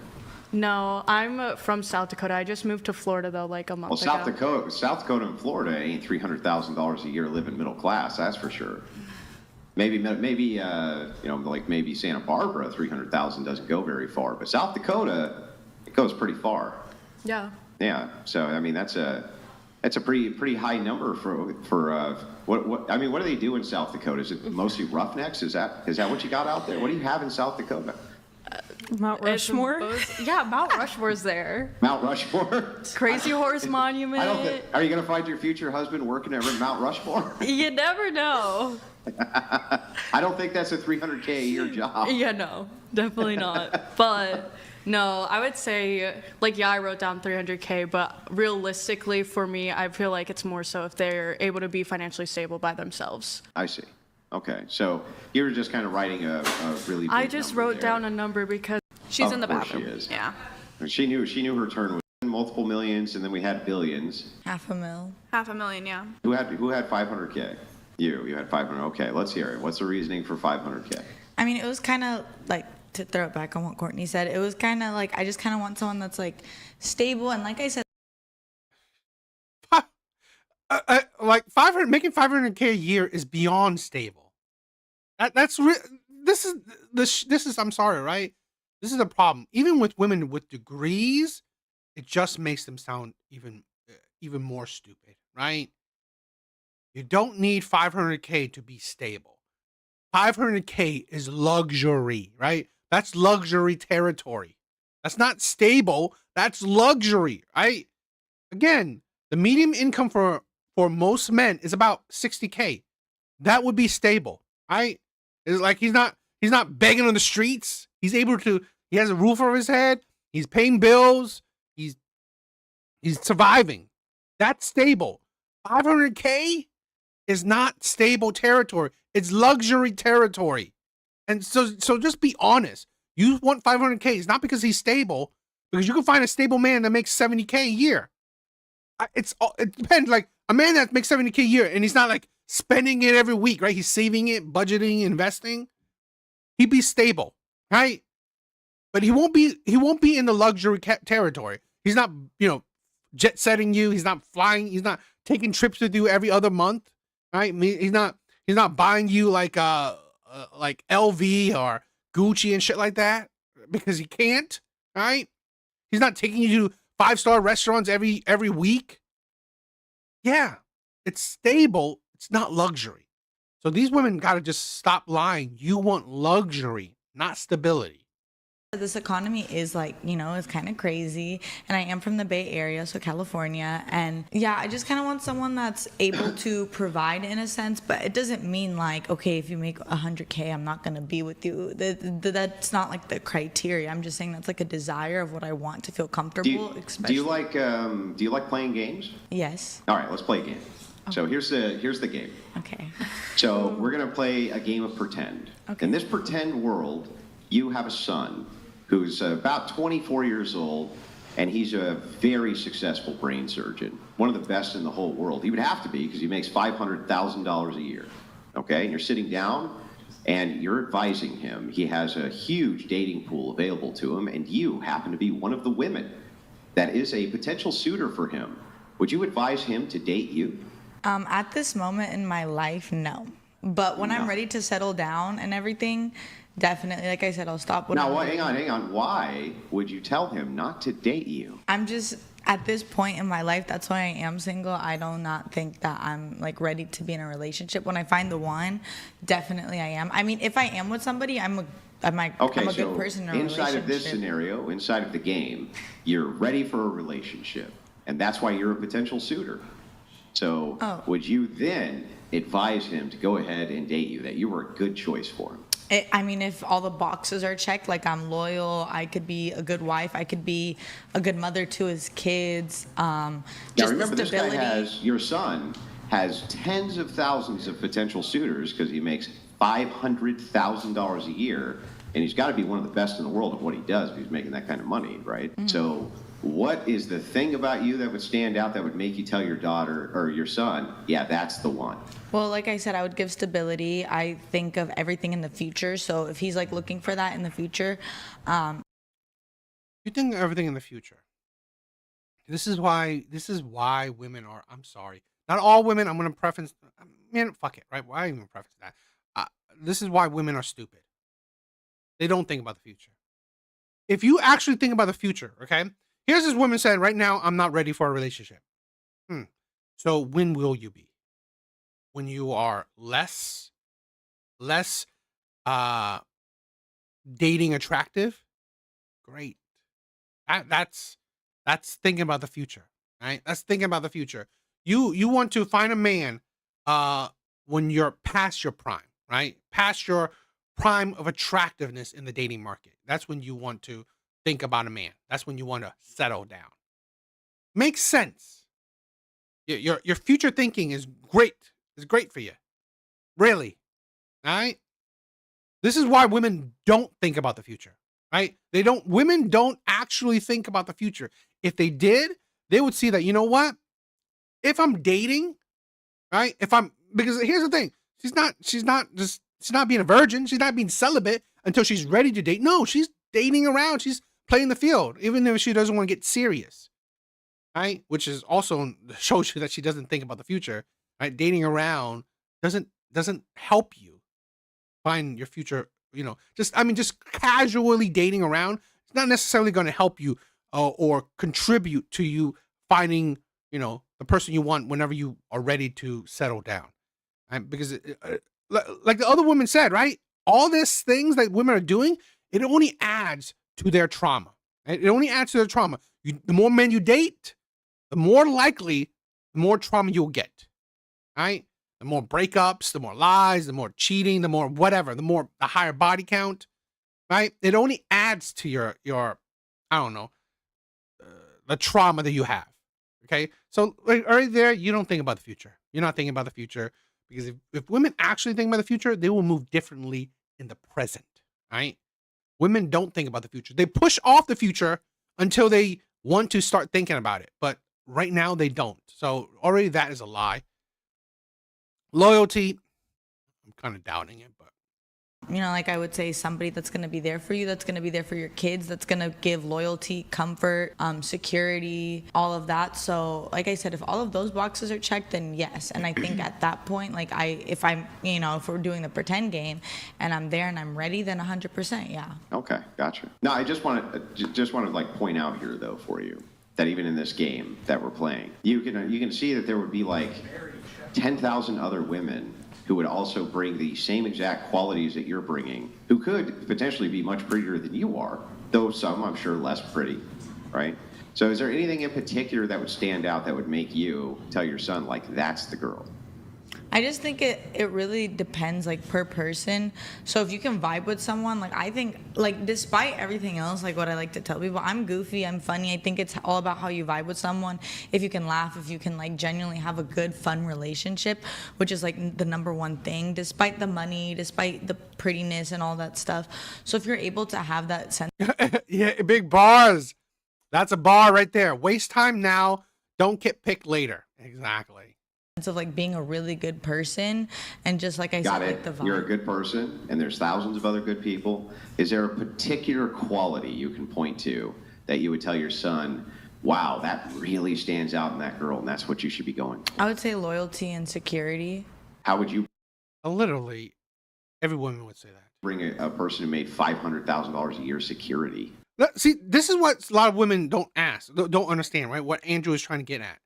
No, I'm from South Dakota. I just moved to Florida though like a month ago. South Dakota and Florida ain't $300,000 a year living middle class, that's for sure. Maybe like maybe Santa Barbara, 300,000 doesn't go very far, but South Dakota, it goes pretty far. Yeah. Yeah. So I mean, that's a pretty high number for what I mean. What do they do in South Dakota? Is it mostly roughnecks? Is that what you got out there? What do you have in South Dakota? Mount Rushmore? Yeah, Mount Rushmore's there. Mount Rushmore. Crazy Horse Monument. Are you gonna find your future husband working at Mount Rushmore? You never know. I don't think that's a 300K a year job. Yeah, no, definitely not. But no, I would say, like, yeah, I wrote down 300K, but realistically for me, I feel like it's more so if they're able to be financially stable by themselves. I see. Okay, so you were just kind of writing a really big I just number wrote there. down a number because She's Of in the course bathroom. she is. Yeah. She knew her turn was multiple millions, and then we had billions. $500,000, yeah. Who had 500K? You had 500. Okay, let's hear it. What's the reasoning for 500K? I mean, it was kind of like, to throw it back on what Courtney said, it was kind of like, I just kind of want someone that's like stable. And like I said, Like 500, making 500K a year is beyond stable. This is I'm sorry, right? This is the problem. Even with women with degrees, it just makes them sound even more stupid, right? You don't need 500K to be stable. 500K is luxury, right? That's luxury territory. That's not stable. That's luxury, right? Again, the median income for most men is about 60K. That would be stable, right? It's like he's not begging on the streets. He has a roof over his head. He's paying bills. He's surviving. That's stable. 500K is not stable territory. It's luxury territory. And so just be honest. You want 500K. It's not because he's stable, because you can find a stable man that makes 70K a year. It depends. Like a man that makes 70K a year and he's not like spending it every week, right? He's saving it, budgeting, investing. He'd be stable, right? But he won't be in the luxury territory. He's not, jet setting you. He's not flying. He's not taking trips with you every other month, right? He's not buying you like LV or Gucci and shit like that because he can't, right? He's not taking you to 5-star restaurants every week. Yeah, it's stable. It's not luxury. So these women got to just stop lying. You want luxury, not stability. This economy is like, it's kind of crazy. And I am from the Bay Area, so California. And yeah, I just kind of want someone that's able to provide in a sense, but it doesn't mean like, okay, if you make 100K, I'm not going to be with you. That's not like the criteria. I'm just saying that's like a desire of what I want to feel comfortable. Do you like playing games? Yes. All right, let's play a game. So here's the game. Okay. So we're going to play a game of pretend. Okay. In this pretend world, you have a son who's about 24 years old, and he's a very successful brain surgeon, one of the best in the whole world. He would have to be because he makes $500,000 a year. Okay, and you're sitting down and you're advising him. He has a huge dating pool available to him, and you happen to be one of the women that is a potential suitor for him. Would you advise him to date you? At this moment in my life, no. But when I'm ready to settle down and everything, definitely, like I said, I'll stop. Hang on. Why would you tell him not to date you? I'm just, at this point in my life, that's why I am single. I do not think that I'm like ready to be in a relationship. When I find the one, definitely I am. I mean, if I am with somebody, I'm a good person in a relationship. Inside of this scenario, inside of the game, you're ready for a relationship. And that's why you're a potential suitor. So would you then advise him to go ahead and date you, that you were a good choice for him? If all the boxes are checked, like I'm loyal, I could be a good wife, I could be a good mother to his kids. Now remember, this guy your son has tens of thousands of potential suitors because he makes $500,000 a year, and he's got to be one of the best in the world at what he does if he's making that kind of money, right? Mm-hmm. So what is the thing about you that would stand out that would make you tell your daughter or your son, yeah, that's the one? Well, like I said, I would give stability. I think of everything in the future. So if he's like looking for that in the future. You think of everything in the future. This is why women are, I'm sorry, not all women, I'm going to preface, man, fuck it, right? Why even preface that? This is why women are stupid. They don't think about the future. If you actually think about the future, okay? Here's this woman saying, right now, I'm not ready for a relationship. So when will you be? When you are less dating attractive? Great. That's thinking about the future, right? That's thinking about the future. You want to find a man when you're past your prime, right? Past your prime of attractiveness in the dating market. That's when you want to think about a man. That's when you want to settle down. Makes sense. Your future thinking is great. It's great for you. Really. All right? This is why women don't think about the future, right? Women don't actually think about the future. If they did, they would see that, you know what? If I'm dating, right? Because here's the thing. She's not being a virgin. She's not being celibate until she's ready to date. No, she's dating around. She's playing the field, even if she doesn't want to get serious, right? Which is also shows you that she doesn't think about the future, right? Dating around doesn't help you find your future, just casually dating around. It's not necessarily going to help you or contribute to you finding, the person you want whenever you are ready to settle down. Right? Because like the other woman said, right? All these things that women are doing, it only adds to their trauma. Right? It only adds to their trauma. The more men you date, the more likely, the more trauma you'll get. Right? The more breakups, the more lies, the more cheating, the more whatever, the higher body count. Right? It only adds to your I don't know, the trauma that you have. Okay? So right there, you don't think about the future. You're not thinking about the future. Because if women actually think about the future, they will move differently in the present, right? Women don't think about the future. They push off the future until they want to start thinking about it. But right now, they don't. So already that is a lie. Loyalty, I'm kind of doubting it, but You know, like I would say, somebody that's going to be there for you, that's going to be there for your kids, that's going to give loyalty, comfort, security, all of that. So like I said, if all of those boxes are checked, then yes. And I think at that point, like if I'm, you know, if we're doing the pretend game and I'm there and I'm ready, then 100%, yeah. Okay, gotcha. No, I just want to like point out here though for you that even in this game that we're playing, you can see that there would be like 10,000 other women who would also bring the same exact qualities that you're bringing, who could potentially be much prettier than you are, though some, I'm sure, less pretty, right? So is there anything in particular that would stand out that would make you tell your son, like, that's the girl? I just think it really depends, like, per person. So if you can vibe with someone, like, I think, like, despite everything else, like what I like to tell people, I'm goofy, I'm funny. I think it's all about how you vibe with someone. If you can laugh, if you can, like, genuinely have a good, fun relationship, which is, like, the number one thing, despite the money, despite the prettiness and all that stuff. So if you're able to have that sense. Yeah, big bars. That's a bar right there. Waste time now. Don't get picked later. Exactly. Of like being a really good person, and just like I said, like the vibe. You're a good person, and there's thousands of other good people. Is there a particular quality you can point to that you would tell your son, wow, that really stands out in that girl, and that's what you should be going for? I would say loyalty and security. How would you Literally, every woman would say that. bring a person who made $500,000 a year security? See, this is what a lot of women don't don't understand, right? What Andrew is trying to get at.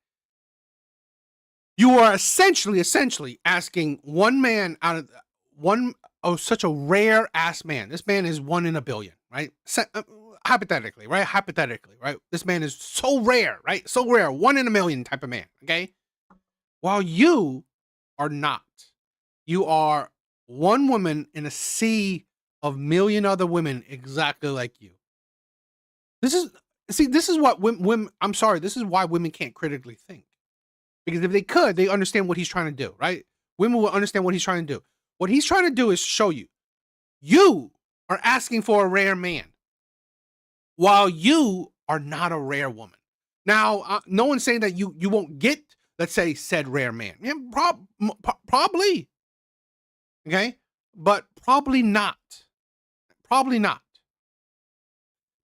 You are essentially asking one man out of such a rare ass man. This man is 1 in a billion, right? Hypothetically, right? This man is so rare, right? So rare, 1 in a million type of man, okay? While you are not. You are one woman in a sea of million other women exactly like you. This is what women, I'm sorry, this is why women can't critically think. Because if they could, they understand what he's trying to do, right? Women will understand what he's trying to do. What he's trying to do is show you. You are asking for a rare man, while you are not a rare woman. Now, no one's saying that you won't get, let's say, said rare man. Yeah, probably. Okay? But probably not. Probably not.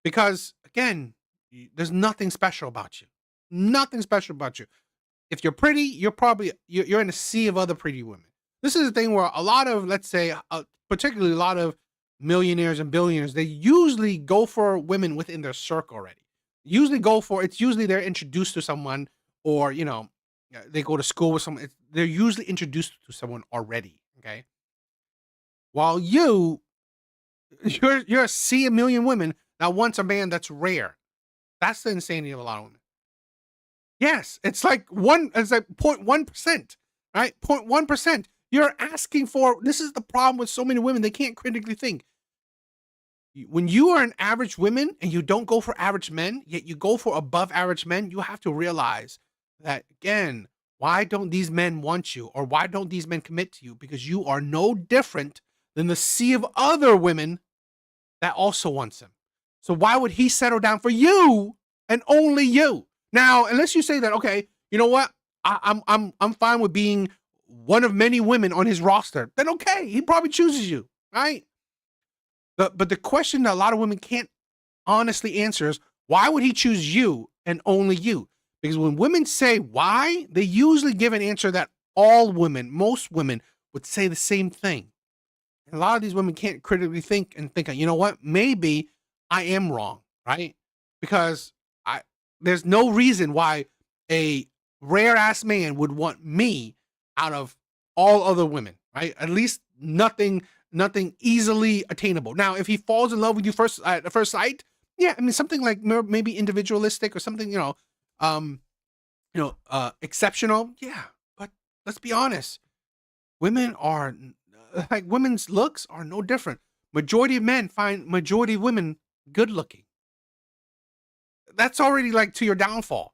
Because, again, there's nothing special about you. Nothing special about you. If you're pretty, you're in a sea of other pretty women. This is the thing where a lot of, let's say, particularly a lot of millionaires and billionaires, they usually go for women within their circle already. It's usually they're introduced to someone, or, you know, they go to school with someone. They're usually introduced to someone already, okay? While you're a sea of million women that wants a man that's rare. That's the insanity of a lot of women. Yes, it's like 0.1%, right? 0.1%. You're asking for, this is the problem with so many women, they can't critically think. When you are an average woman and you don't go for average men, yet you go for above average men, you have to realize that, again, why don't these men want you, or why don't these men commit to you? Because you are no different than the sea of other women that also wants him. So why would he settle down for you and only you? Now, unless you say that, okay, you know what? I'm fine with being one of many women on his roster. Then okay, he probably chooses you, right? But the question that a lot of women can't honestly answer is, why would he choose you and only you? Because when women say why, they usually give an answer that most women would say the same thing. And a lot of these women can't critically think and think, you know what? Maybe I am wrong, right? Because there's no reason why a rare ass man would want me out of all other women, right? At least nothing easily attainable. Now, if he falls in love with you at first sight, yeah, I mean, something like maybe individualistic or something, exceptional. Yeah, but let's be honest. Women's looks are no different. Majority of men find majority of women good looking. That's already like to your downfall.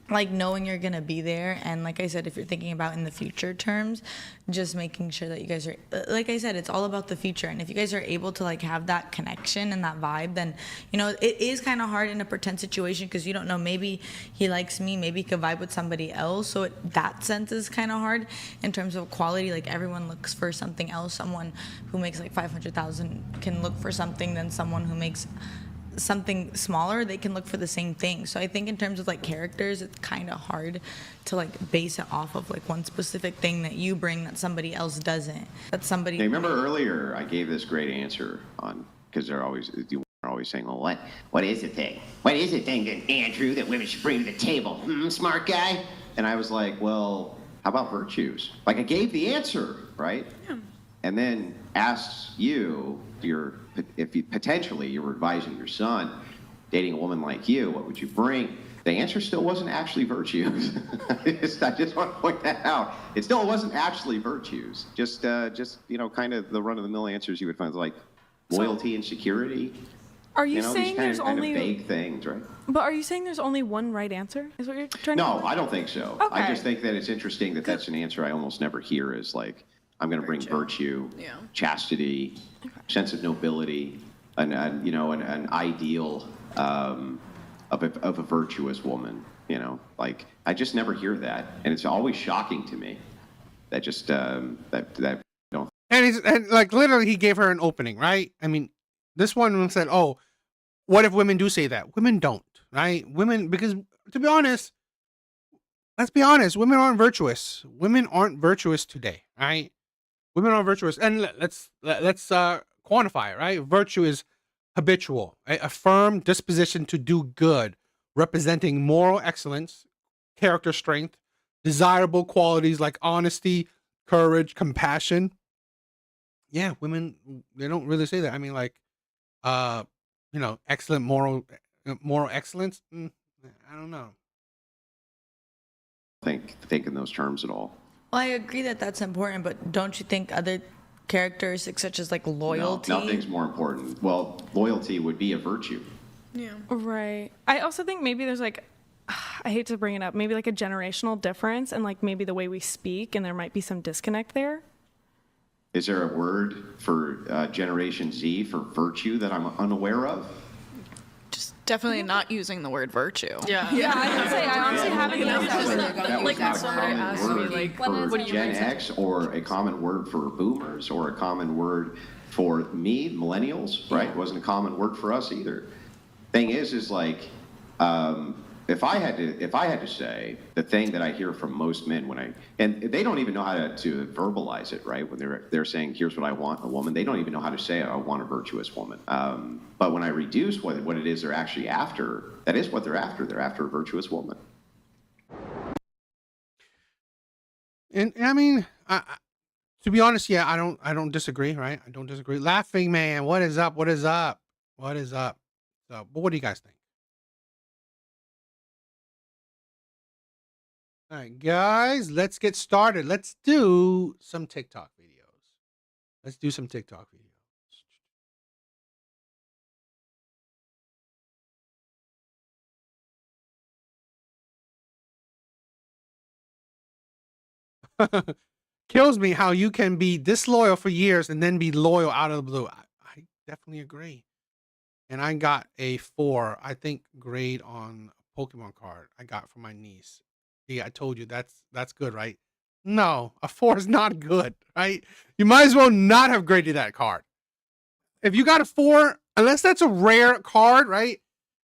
like knowing you're gonna be there, and like I said, if you're thinking about in the future terms, just making sure that you guys are, like I said, it's all about the future. And if you guys are able to like have that connection and that vibe, then you know it is kind of hard in a pretend situation, because you don't know, maybe he likes me, maybe he could vibe with somebody else, so that sense is kind of hard. In terms of quality, like everyone looks for something else. Someone who makes like 500,000 can look for something, than someone who makes something smaller, they can look for the same thing. So I think in terms of like characters, it's kind of hard to like base it off of like one specific thing that you bring that somebody else doesn't. That somebody. Hey, remember earlier I gave this great answer on, because they're always saying, well, what is the thing? What is the thing that Andrew that women should bring to the table? Smart guy. And I was like, well, how about virtues? Like I gave the answer, right? Yeah. And then asked you, if you potentially you were advising your son dating a woman like you, what would you bring? The answer still wasn't actually virtues. I just want to point that out. It still wasn't actually virtues. Just you know, kind of the run-of-the-mill answers you would find, like loyalty and security. Are you, you know, saying there's kind only of vague things, right? But are you saying there's only one right answer? Is what you're trying to? No, I don't think so. Okay. I just think that it's interesting that that's an answer I almost never hear. Is like, I'm going to bring virtue, chastity, sense of nobility, and you know, an ideal of a virtuous woman. You know, like I just never hear that, and it's always shocking to me. That just that don't. And like literally, he gave her an opening, right? I mean, this one said, "Oh, what if women do say that?" Women don't, right? Women, because to be honest, let's be honest, women aren't virtuous. Women aren't virtuous today, right? Women aren't virtuous, and let's quantify it, right? Virtue is habitual, a firm disposition to do good, representing moral excellence, character strength, desirable qualities like honesty, courage, compassion. Yeah, women, they don't really say that. I mean, like, you know, excellent moral excellence. I don't know. Think in those terms at all. Well, I agree that that's important, but don't you think other characteristics such as like loyalty? No, nothing's more important. Well, loyalty would be a virtue. Yeah. Right. I also think maybe there's like, I hate to bring it up, maybe like a generational difference and like maybe the way we speak, and there might be some disconnect there. Is there a word for Generation Z for virtue that I'm unaware of? Just definitely not using the word virtue. Yeah, I would say I honestly haven't used that. That was not a common word like, for Gen X, or a common word for boomers, or a common word for me, millennials, right? It wasn't a common word for us either. Thing is like, if I had to say the thing that I hear from most men and they don't even know how to verbalize it, right? When they're saying, here's what I want in a woman, they don't even know how to say, I want a virtuous woman. But when I reduce what it is they're actually after, that is what they're after. They're after a virtuous woman. And I mean, to be honest, yeah, I don't disagree, right? I don't disagree. Laughing man, what is up? What is up? What is up? So, but what do you guys think? All right, guys, let's get started. Let's do some TikTok videos. Let's do some TikTok videos. Kills me how you can be disloyal for years and then be loyal out of the blue. I definitely agree. And I got a 4, I think, grade on a Pokemon card I got from my niece. Yeah, I told you that's good, right? No, a 4 is not good, right? You might as well not have graded that card. If you got a 4, unless that's a rare card, right?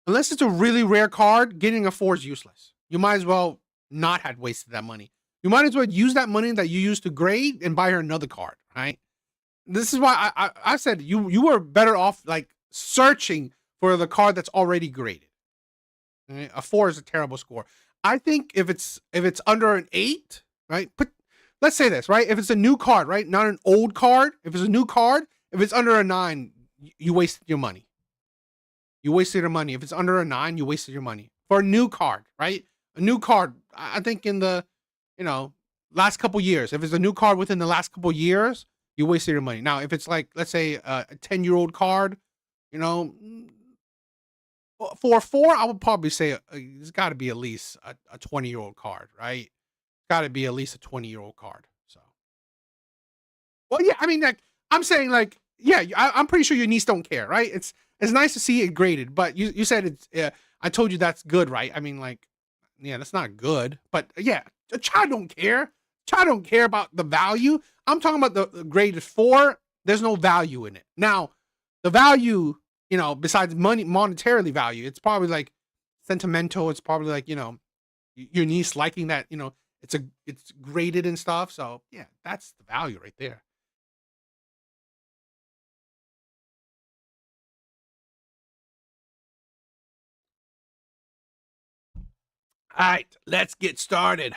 Unless it's a really rare card, getting a 4 is useless. You might as well not have wasted that money. You might as well use that money that you used to grade and buy her another card, right? This is why I said you were better off like searching for the card that's already graded. Right? A 4 is a terrible score. I think if it's under an 8, right? Let's say this, right? If it's a new card, right? Not an old card. If it's a new card, if it's under a 9, you wasted your money. You wasted your money. If it's under a 9, you wasted your money. For a new card, right? A new card, I think in the, last couple years. If it's a new card within the last couple years, you wasted your money. Now, if it's like, let's say a 10-year-old card, For a 4, I would probably say it's got to be at least a 20-year-old card, right? Got to be at least a 20-year-old card. So, well, yeah, I mean, like I'm saying, like, yeah, I'm pretty sure your niece don't care, right? It's nice to see it graded, but you said it's. I told you that's good, right? I mean, like, yeah, that's not good, but yeah, a child don't care. Child don't care about the value. I'm talking about the grade is 4. There's no value in it. Now, the value, you know, besides money, monetarily value, it's probably like sentimental. It's probably like, you know, your niece liking that, you know, it's graded and stuff. So yeah, that's the value right there. All right, let's get started.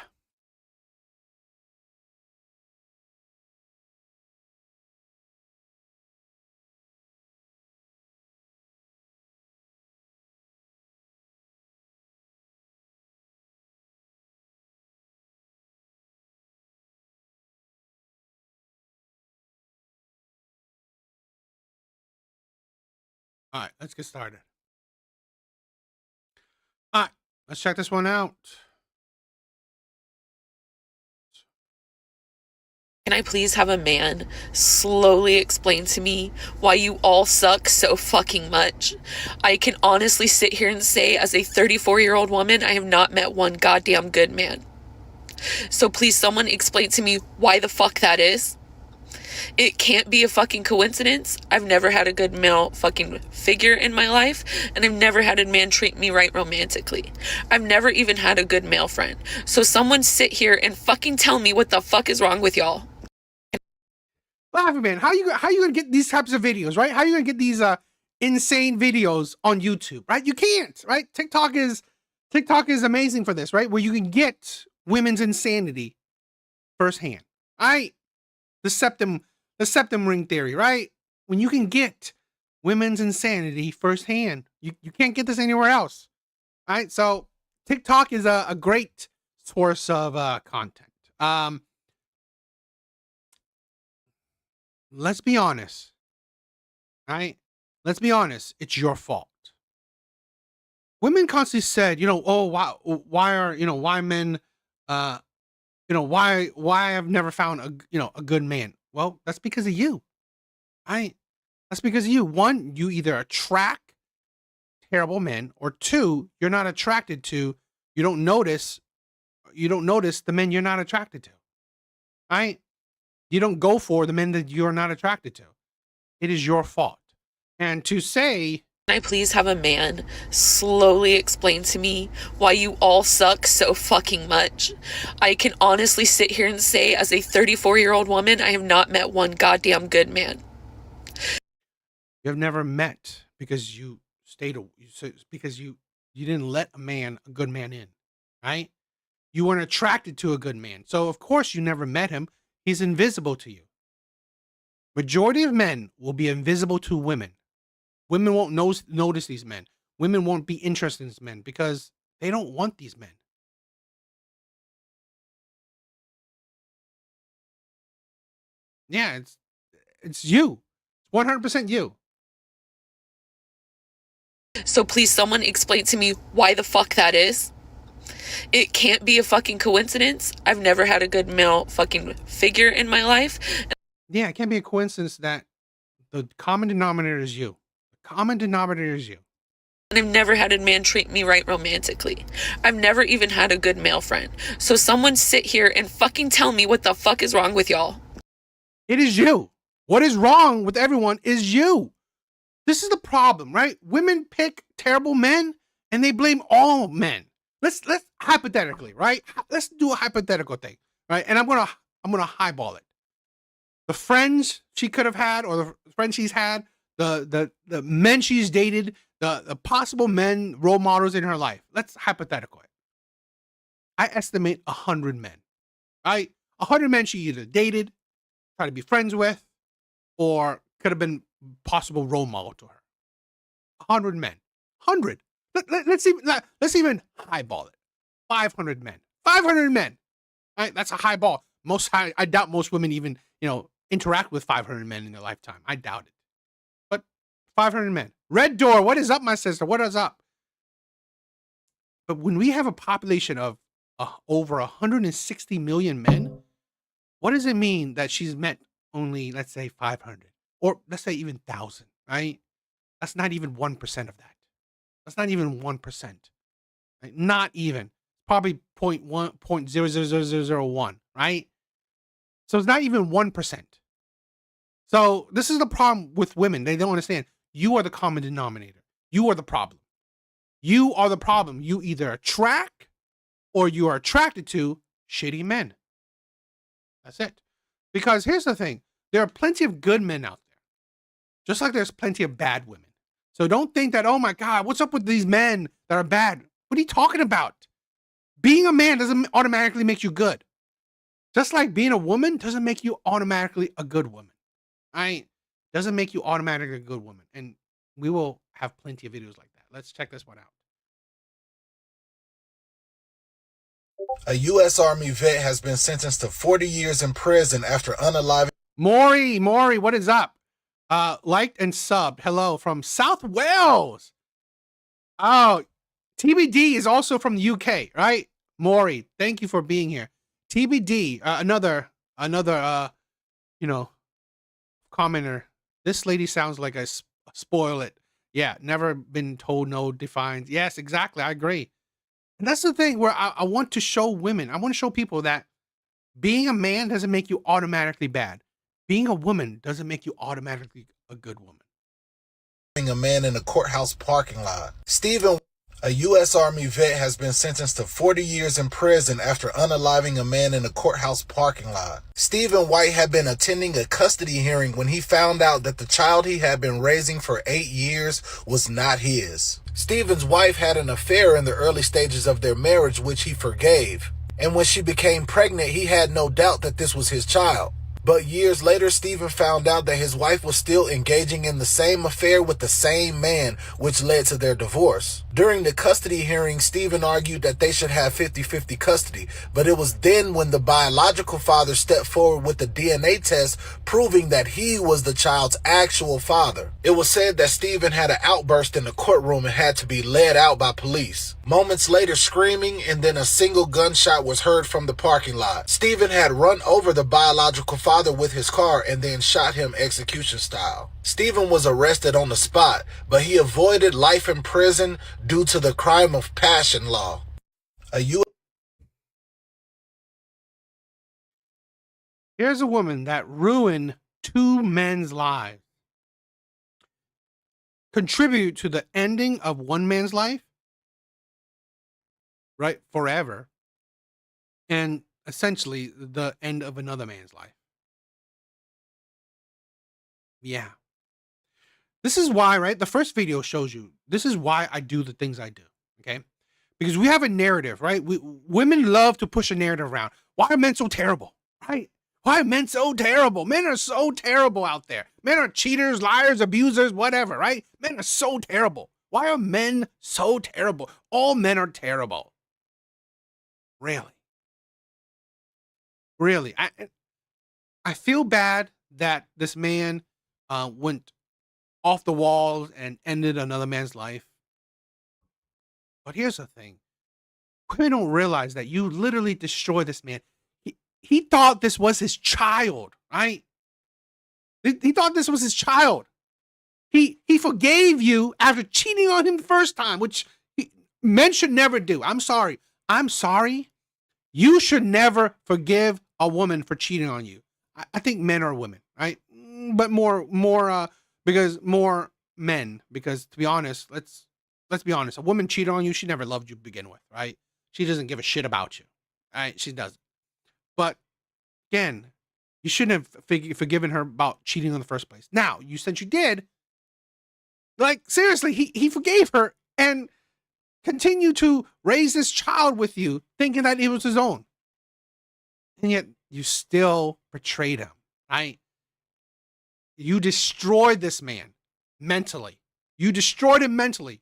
All right, let's get started. All right, let's check this one out. Can I please have a man slowly explain to me why you all suck so fucking much? I can honestly sit here and say, as a 34-year-old woman, I have not met one goddamn good man. So please, someone explain to me why the fuck that is. It can't be a fucking coincidence. I've never had a good male fucking figure in my life, and I've never had a man treat me right romantically. I've never even had a good male friend. So someone sit here and fucking tell me what the fuck is wrong with y'all. Laughing man, how you gonna get these types of videos, right? How you gonna get these insane videos on YouTube, right? You can't, right? TikTok is amazing for this, right? Where you can get women's insanity firsthand, right? The septum ring theory, right? When you can get women's insanity firsthand, you can't get this anywhere else, right? So TikTok is a great source of content. Let's be honest, right? Let's be honest. It's your fault. Women constantly said, you know, oh, why are, you know, why men, you know, why I've never found a good man. Well, that's because of you, right? That's because of you. 1, you either attract terrible men, or 2, you're not attracted to, you don't notice the men you're not attracted to, right? You don't go for the men that you're not attracted to. It is your fault. And to say, Can I please have a man slowly explain to me why you all suck so fucking much? I can honestly sit here and say, as a 34-year-old woman, I have not met one goddamn good man. you have never met because you because you didn't let a good man in, right? You weren't attracted to a good man. So of course you never met him. He's invisible to you. Majority of men will be invisible to women. Women won't notice these men. Women won't be interested in these men because they don't want these men. Yeah, it's you. 100% you. So please, someone explain to me why the fuck that is. It can't be a fucking coincidence. I've never had a good male fucking figure in my life. Yeah, it can't be a coincidence that the common denominator is you. The common denominator is you. And I've never had a man treat me right romantically. I've never even had a good male friend. So someone sit here and fucking tell me what the fuck is wrong with y'all. It is you. What is wrong with everyone is you. This is the problem, right? Women pick terrible men and they blame all men. Let's hypothetically, right? Let's do a hypothetical thing, right? And I'm gonna highball it. The friends she could have had, or the friends she's had, the men she's dated, the possible men role models in her life. Let's hypothetical it. I estimate 100 men, right? 100 men she either dated, tried to be friends with, or could have been possible role model to her. 100 men. 100. Let's even highball it. 500 men. 500 men. Right? That's a high ball. I doubt most women even, interact with 500 men in their lifetime. I doubt it. But 500 men. Red Door, what is up, my sister? What is up? But when we have a population of over 160 million men, what does it mean that she's met only, let's say, 500, or let's say even 1,000, right? That's not even 1% of that. That's not even 1%. Right? Not even. Probably 0.1, 0.00001, right? So it's not even 1%. So this is the problem with women. They don't understand. You are the common denominator. You are the problem. You are the problem. You either attract or you are attracted to shitty men. That's it. Because here's the thing. There are plenty of good men out there. Just like there's plenty of bad women. So don't think that, oh my God, what's up with these men that are bad? What are you talking about? Being a man doesn't automatically make you good. Just like being a woman doesn't make you automatically a good woman. Right? Doesn't make you automatically a good woman. And we will have plenty of videos like that. Let's check this one out. A U.S. Army vet has been sentenced to 40 years in prison after unaliving. Maury, what is up? Liked and subbed. Hello from South Wales. Oh, TBD is also from the UK, right? Maury, thank you for being here. TBD, another, commenter. This lady sounds like a spoil it. Yeah, never been told no defines. Yes, exactly. I agree. And that's the thing where I want to show women, I want to show people that being a man doesn't make you automatically bad. Being a woman doesn't make you automatically a good woman. A man in a courthouse parking lot. Stephen, a U.S. Army vet, has been sentenced to 40 years in prison after unaliving a man in a courthouse parking lot. Stephen White had been attending a custody hearing when he found out that the child he had been raising for 8 years was not his. Stephen's wife had an affair in the early stages of their marriage, which he forgave. And when she became pregnant, he had no doubt that this was his child. But years later, Stephen found out that his wife was still engaging in the same affair with the same man, which led to their divorce. During the custody hearing, Stephen argued that they should have 50-50 custody, but it was then when the biological father stepped forward with the DNA test proving that he was the child's actual father. It was said that Stephen had an outburst in the courtroom and had to be led out by police. Moments later, screaming and then a single gunshot was heard from the parking lot. Stephen had run over the biological father with his car and then shot him execution style. Stephen was arrested on the spot, but he avoided life in prison due to the crime of passion law. Here's a woman that ruined 2 men's lives. Contribute to the ending of one man's life, right, forever, and essentially the end of another man's life. Yeah. This is why, right? The first video shows you, this is why I do the things I do, okay? Because we have a narrative, right? Women love to push a narrative around. Why are men so terrible, right? Why are men so terrible? Men are so terrible out there. Men are cheaters, liars, abusers, whatever, right? Men are so terrible. Why are men so terrible? All men are terrible. Really? Really? I feel bad that this man went off the walls and ended another man's life. But here's the thing. Women don't realize that you literally destroyed this man. He thought this was his child, right? He thought this was his child. He forgave you after cheating on him the first time, which men should never do. I'm sorry. You should never forgive a woman for cheating on you. I think men are women, right? But more because more men, because to be honest, let's be honest. A woman cheated on you, she never loved you to begin with, right? She doesn't give a shit about you, right? She doesn't. But again, you shouldn't have forgiven her about cheating in the first place. Now, you said you did. Like, seriously, he forgave her and continued to raise this child with you, thinking that it was his own. And yet, you still betrayed him, right? You destroyed this man mentally. You destroyed him mentally.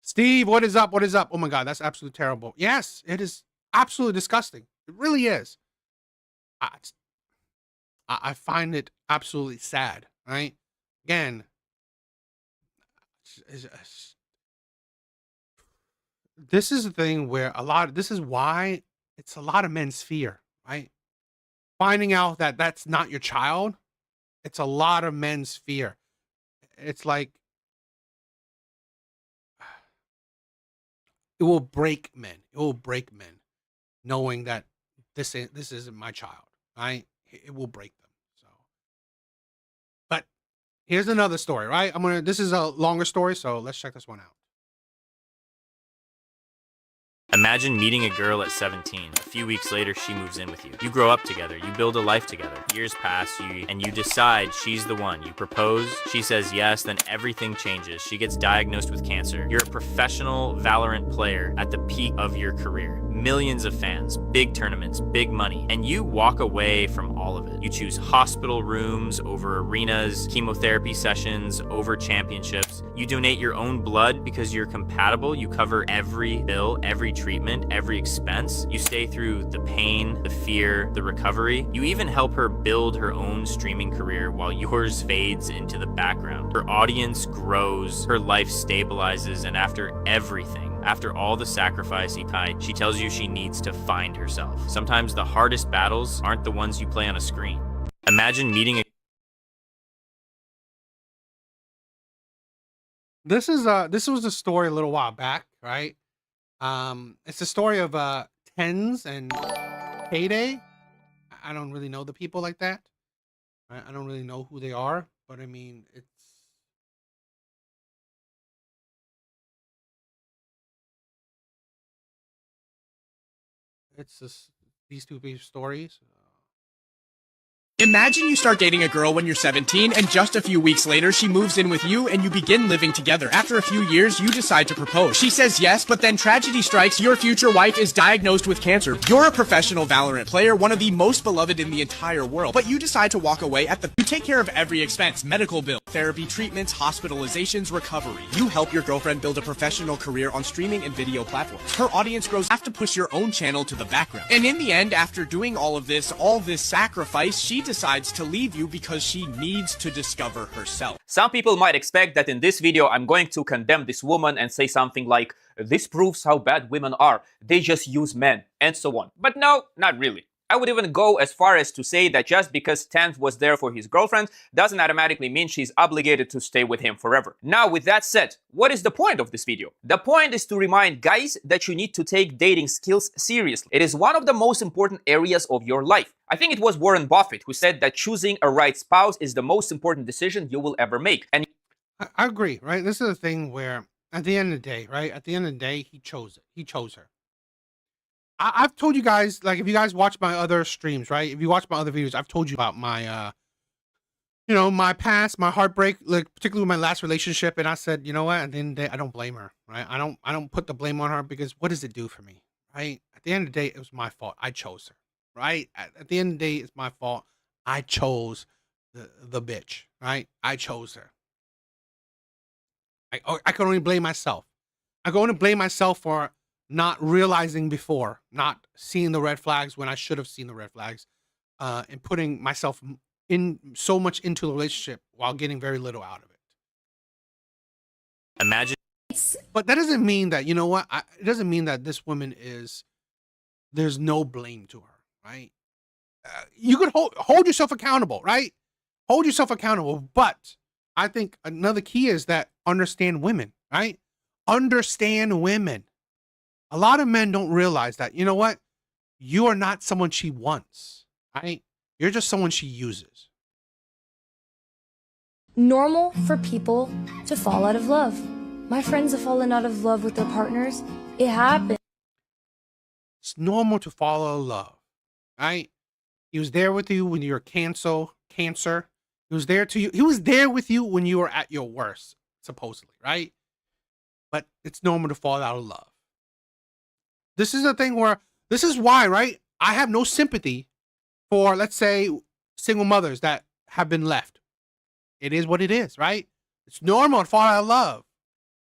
Steve, what is up? What is up? Oh my God, that's absolutely terrible. Yes, it is absolutely disgusting. It really is. I find it absolutely sad, right? Again, this is the thing where this is why it's a lot of men's fear, right? Finding out that that's not your child, it's a lot of men's fear. It's like it will break men. It will break men knowing that this isn't my child, right? It will break them. So, but here's another story, right? This is a longer story, so let's check this one out. Imagine meeting a girl at 17. A few weeks later, she moves in with you. You grow up together. You build a life together. Years pass, and you decide she's the one. You propose. She says yes. Then everything changes. She gets diagnosed with cancer. You're a professional Valorant player at the peak of your career. Millions of fans, big tournaments, big money, and you walk away from all of it. You choose hospital rooms over arenas, chemotherapy sessions over championships. You donate your own blood because you're compatible. You cover every bill, every treatment, every expense. You stay through the pain, the fear, the recovery. You even help her build her own streaming career while yours fades into the background. Her audience grows, her life stabilizes, and after everything, after all the sacrifice she tells you she needs to find herself. Sometimes the hardest battles aren't the ones you play on a screen. Imagine meeting a This was a story a little while back, right? It's a story of Tens and Payday. I don't really know the people like that. Right? I don't really know who they are, but I mean, it's just these two big stories. Imagine you start dating a girl when you're 17, and just a few weeks later, she moves in with you, and you begin living together. After a few years, you decide to propose. She says yes, but then tragedy strikes. Your future wife is diagnosed with cancer. You're a professional Valorant player, one of the most beloved in the entire world, but you decide to walk away You take care of every expense, medical bill, therapy, treatments, hospitalizations, recovery. You help your girlfriend build a professional career on streaming and video platforms. Her audience grows. You have to push your own channel to the background. And in the end, after doing all this sacrifice, she decides to leave you because she needs to discover herself. Some people might expect that in this video I'm going to condemn this woman and say something like, this proves how bad women are, they just use men, and so on. But no, not really. I would even go as far as to say that just because Tenth was there for his girlfriend doesn't automatically mean she's obligated to stay with him forever. Now, with that said, what is the point of this video? The point is to remind guys that you need to take dating skills seriously. It is one of the most important areas of your life. I think it was Warren Buffett who said that choosing a right spouse is the most important decision you will ever make. And I agree, right? This is a thing where at the end of the day, right? At the end of the day, he chose it. He chose her. I've told you guys, like, if you guys watch my other streams, right? If you watch my other videos, I've told you about my, my past, my heartbreak, like particularly with my last relationship. And I said, you know what? At the end of the day, I don't blame her, right? I don't put the blame on her because what does it do for me, right? At the end of the day, it was my fault. I chose her, right? At the end of the day, it's my fault. I chose the bitch, right? I chose her. I can only blame myself. I can only blame myself for not realizing before, not seeing the red flags when I should have seen the red flags, and putting myself in so much into the relationship while getting very little out of it. Imagine. But that doesn't mean that, you know what? It doesn't mean that this woman there's no blame to her, right? You could hold yourself accountable, right? Hold yourself accountable. But I think another key is that understand women, right? Understand women. A lot of men don't realize that, you know what? You are not someone she wants, right? You're just someone she uses. Normal for people to fall out of love. My friends have fallen out of love with their partners. It happens. It's normal to fall out of love, right? He was there with you when you were cancer. He was there with you when you were at your worst, supposedly, right? But it's normal to fall out of love. This is a thing where, this is why, right? I have no sympathy for, let's say, single mothers that have been left. It is what it is, right? It's normal to fall out of love.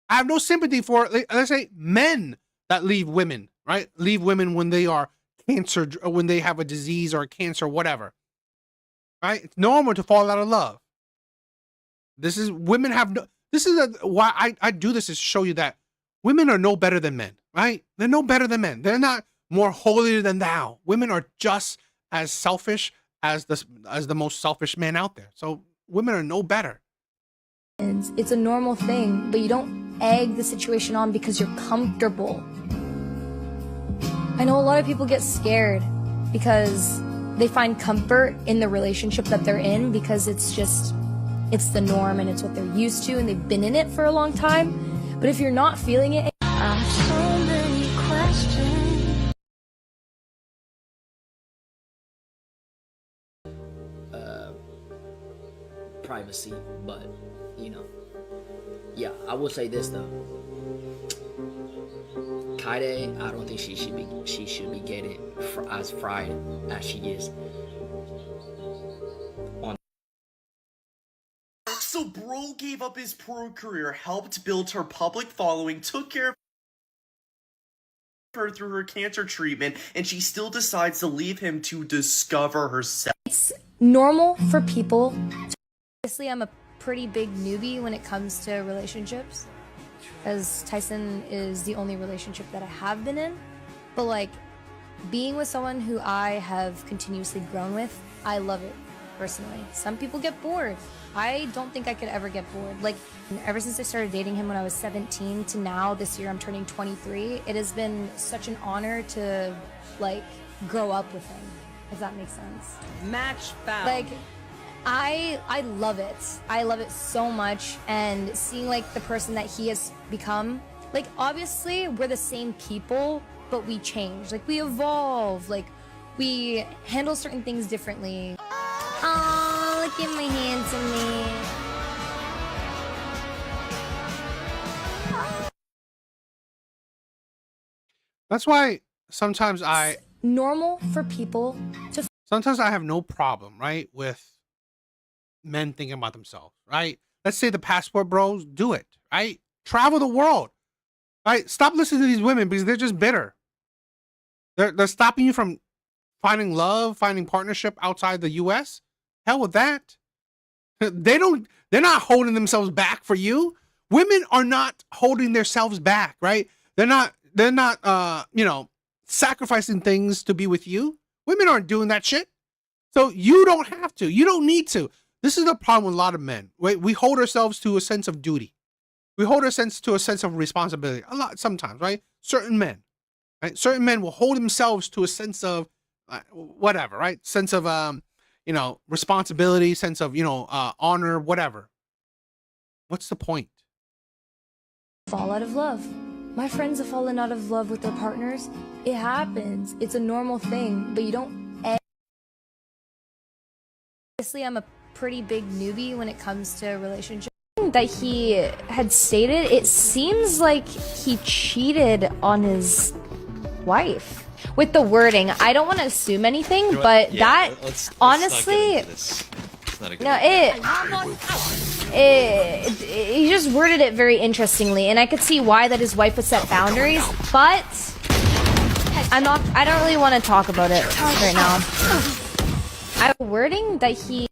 I have no sympathy for, let's say, men that leave women, right? Leave women when they are cancer, or when they have a disease or a cancer, whatever. Right? It's normal to fall out of love. Why I do this is to show you that women are no better than men, right? They're no better than men. They're not more holier than thou. Women are just as selfish as the most selfish men out there. So women are no better. It's a normal thing, but you don't egg the situation on because you're comfortable. I know a lot of people get scared because they find comfort in the relationship that they're in because it's the norm and it's what they're used to and they've been in it for a long time. But if you're not feeling it, I have so many questions. Privacy, but you know, yeah, I will say this though. Kaide, I don't think she should be getting as fried as she is. So bro gave up his pro career, helped build her public following, took care of her through her cancer treatment, and she still decides to leave him to discover herself. It's normal for people to, obviously I'm a pretty big newbie when it comes to relationships, as Tyson is the only relationship that I have been in, but like being with someone who I have continuously grown with, I love it personally. Some people get bored. I don't think I could ever get bored. Like ever since I started dating him when I was 17 to now, this year I'm turning 23, it has been such an honor to like grow up with him, if that makes sense. Match found. Like I love it. I love it so much, and seeing like the person that he has become, like obviously we're the same people, but we change. Like we evolve, like we handle certain things differently. Oh, look at my handsome man. That's why sometimes normal for people to sometimes I have no problem, right, with men thinking about themselves, right? Let's say the passport bros do it, right? Travel the world, right? Stop listening to these women because they're just bitter. They're stopping you from finding love, finding partnership outside the U.S. Hell with that. They're not holding themselves back for you. Women are not holding themselves back, right? They're not, sacrificing things to be with you. Women aren't doing that shit. So you don't have to. You don't need to. This is the problem with a lot of men. Right? We hold ourselves to a sense of duty. We hold ourselves to a sense of responsibility. A lot sometimes, right? Certain men, right? Certain men will hold themselves to a sense of whatever, right? Sense of responsibility, sense of honor, whatever. What's the point? fall out of love. My friends have fallen out of love with their partners. It happens. It's a normal thing, but you don't. Obviously, I'm a pretty big newbie when it comes to relationships. That he had stated, it seems like he cheated on his wife. With the wording, I don't want to assume anything, but that honestly, he just worded it very interestingly, and I could see why that his wife would set boundaries, but I don't really want to talk about it right now. Wording that he,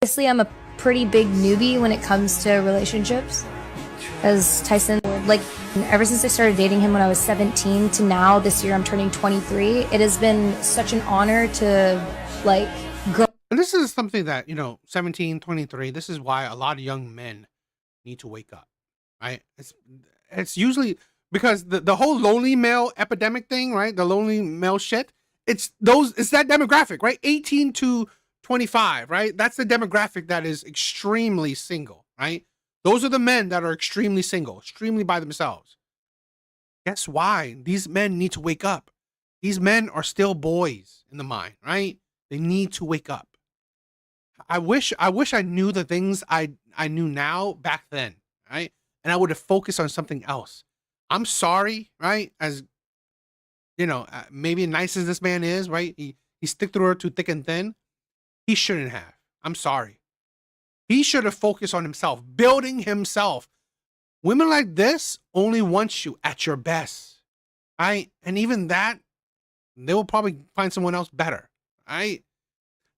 obviously I'm a pretty big newbie when it comes to relationships, as Tyson, like ever since I started dating him when I was 17 to now, this year I'm turning 23, it has been such an honor to like grow. And this is something that, 17, 23, this is why a lot of young men need to wake up, right? It's usually because the whole lonely male epidemic thing, right? The lonely male shit, it's that demographic, right? 18 to 25, right? That's the demographic that is extremely single, right? Those are the men that are extremely single, extremely by themselves. Guess why? These men need to wake up. These men are still boys in the mind, right? They need to wake up. I wish I knew the things I knew now back then, right? And I would have focused on something else. I'm sorry, right? As maybe nice as this man is, right? He stick through her too thick and thin. He shouldn't have. I'm sorry. He should have focused on himself, building himself. Women like this only want you at your best, right? And even that, they will probably find someone else better, right?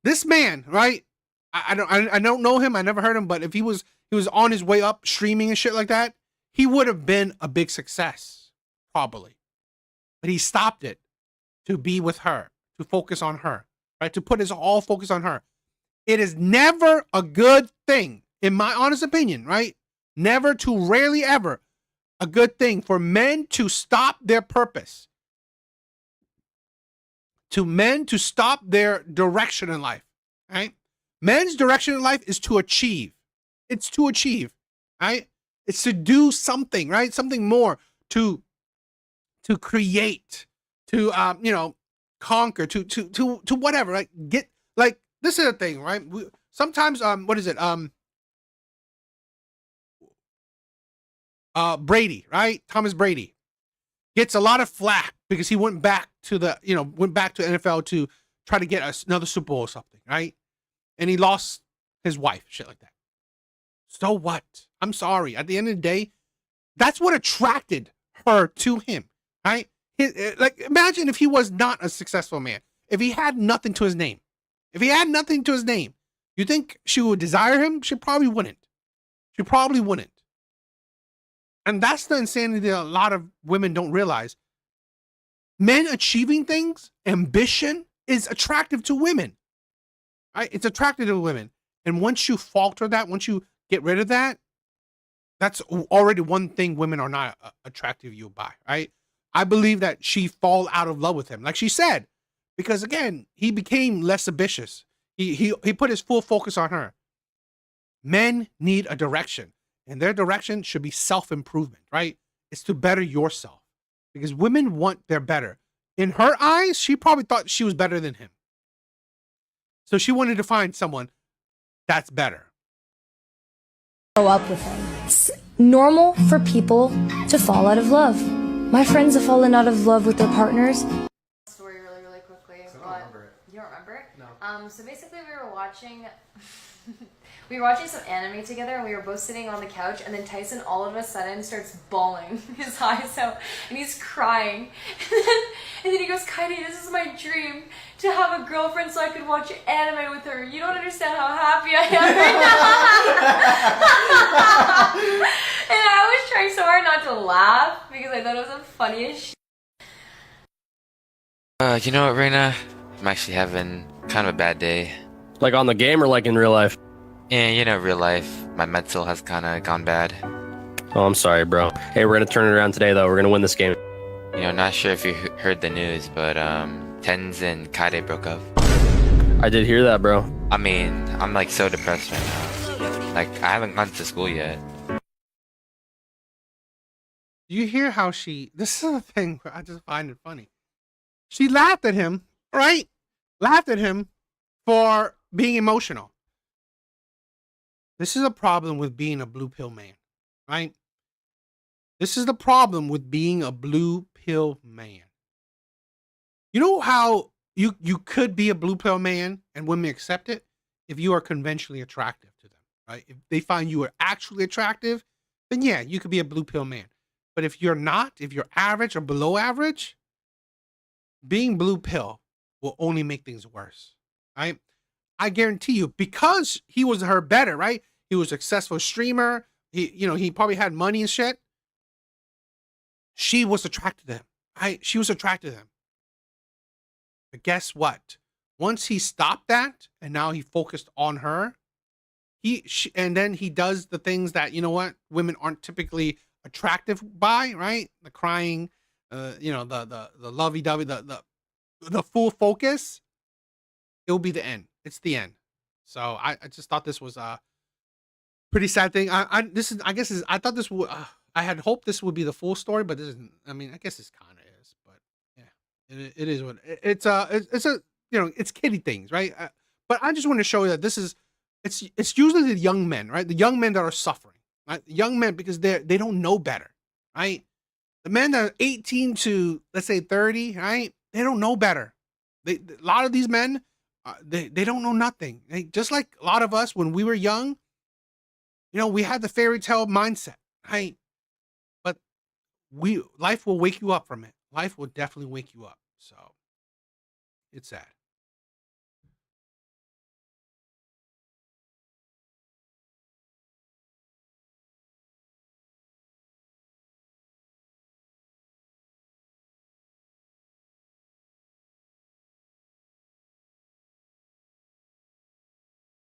This man, right? I don't know him. I never heard him, but if he was on his way up streaming and shit like that, he would have been a big success, probably, but he stopped it to be with her, to focus on her, right? To put his all focus on her. It is never a good thing, in my honest opinion, right? Never to rarely ever a good thing for men to stop their purpose, to men to stop their direction in life, right? Men's direction in life is to achieve. It's to achieve, right? It's to do something, right? Something more, to create, to conquer, to whatever, like get, like, this is the thing, right? Sometimes what is it? Brady, right? Thomas Brady gets a lot of flack because he went back to the NFL to try to get another Super Bowl or something, right? And he lost his wife, shit like that. So what? I'm sorry. At the end of the day, that's what attracted her to him, right? Like, imagine if he was not a successful man, if he had nothing to his name. If he had nothing to his name, you think she would desire him? She probably wouldn't. She probably wouldn't. And that's the insanity that a lot of women don't realize. Men achieving things, ambition, is attractive to women. Right? It's attractive to women. And once you falter that, once you get rid of that, that's already one thing women are not attracted to you by, right? I believe that she fall out of love with him, like she said, because again, he became less ambitious. He put his full focus on her. Men need a direction, and their direction should be self-improvement, right? It's to better yourself, because women want their better. In her eyes, she probably thought she was better than him. So she wanted to find someone that's better. Grow up with him. It's normal for people to fall out of love. My friends have fallen out of love with their partners. Story really quickly, but you don't remember it? No. So basically, we were watching some anime together, and we were both sitting on the couch, and then Tyson all of a sudden starts bawling his eyes out, and he's crying, and then he goes, "Kaidi, this is my dream, to have a girlfriend so I could watch anime with her. You don't understand how happy I am right now." And I was trying so hard not to laugh because I thought it was the funniest shit. You know what, Reina? I'm actually having kind of a bad day. Like on the game or like in real life? Yeah, you know, real life. My mental has kind of gone bad. Oh, I'm sorry, bro. Hey, we're gonna turn it around today, though. We're gonna win this game. You know, not sure if you heard the news, but Tens and Kaide broke up. I did hear that, bro. I mean, I'm like so depressed right now. Like, I haven't gone to school yet. You hear how this is the thing, I just find it funny. She laughed at him, right? Laughed at him for being emotional. This is a problem with being a blue pill man, right? This is the problem with being a blue pill man. You know how you could be a blue pill man and women accept it? If you are conventionally attractive to them, right? If they find you are actually attractive, then yeah, you could be a blue pill man. But if you're not, if you're average or below average, being blue pill will only make things worse, right? I guarantee you, because he was her better, right? He was a successful streamer. He probably had money and shit. She was attracted to him, right? She was attracted to him. But guess what? Once he stopped that and now he focused on her, and then he does the things that, you know what, women aren't typically attractive by, right? The crying, the lovey-dovey, the full focus. It will be the end. It's the end. So I just thought this was a pretty sad thing. I thought this would. I had hoped this would be the full story, but this isn't. I mean, I guess this kind of is, but yeah, it is what it's kiddie things, right? But I just want to show you that this is. It's usually the young men, right? The young men that are suffering, right? The young men, because they don't know better, right? The men that are 18 to, let's say, 30, right? They don't know better. A lot of these men, they don't know nothing. Just like a lot of us when we were young, we had the fairy tale mindset, right? But life will wake you up from it. Life will definitely wake you up. So it's sad.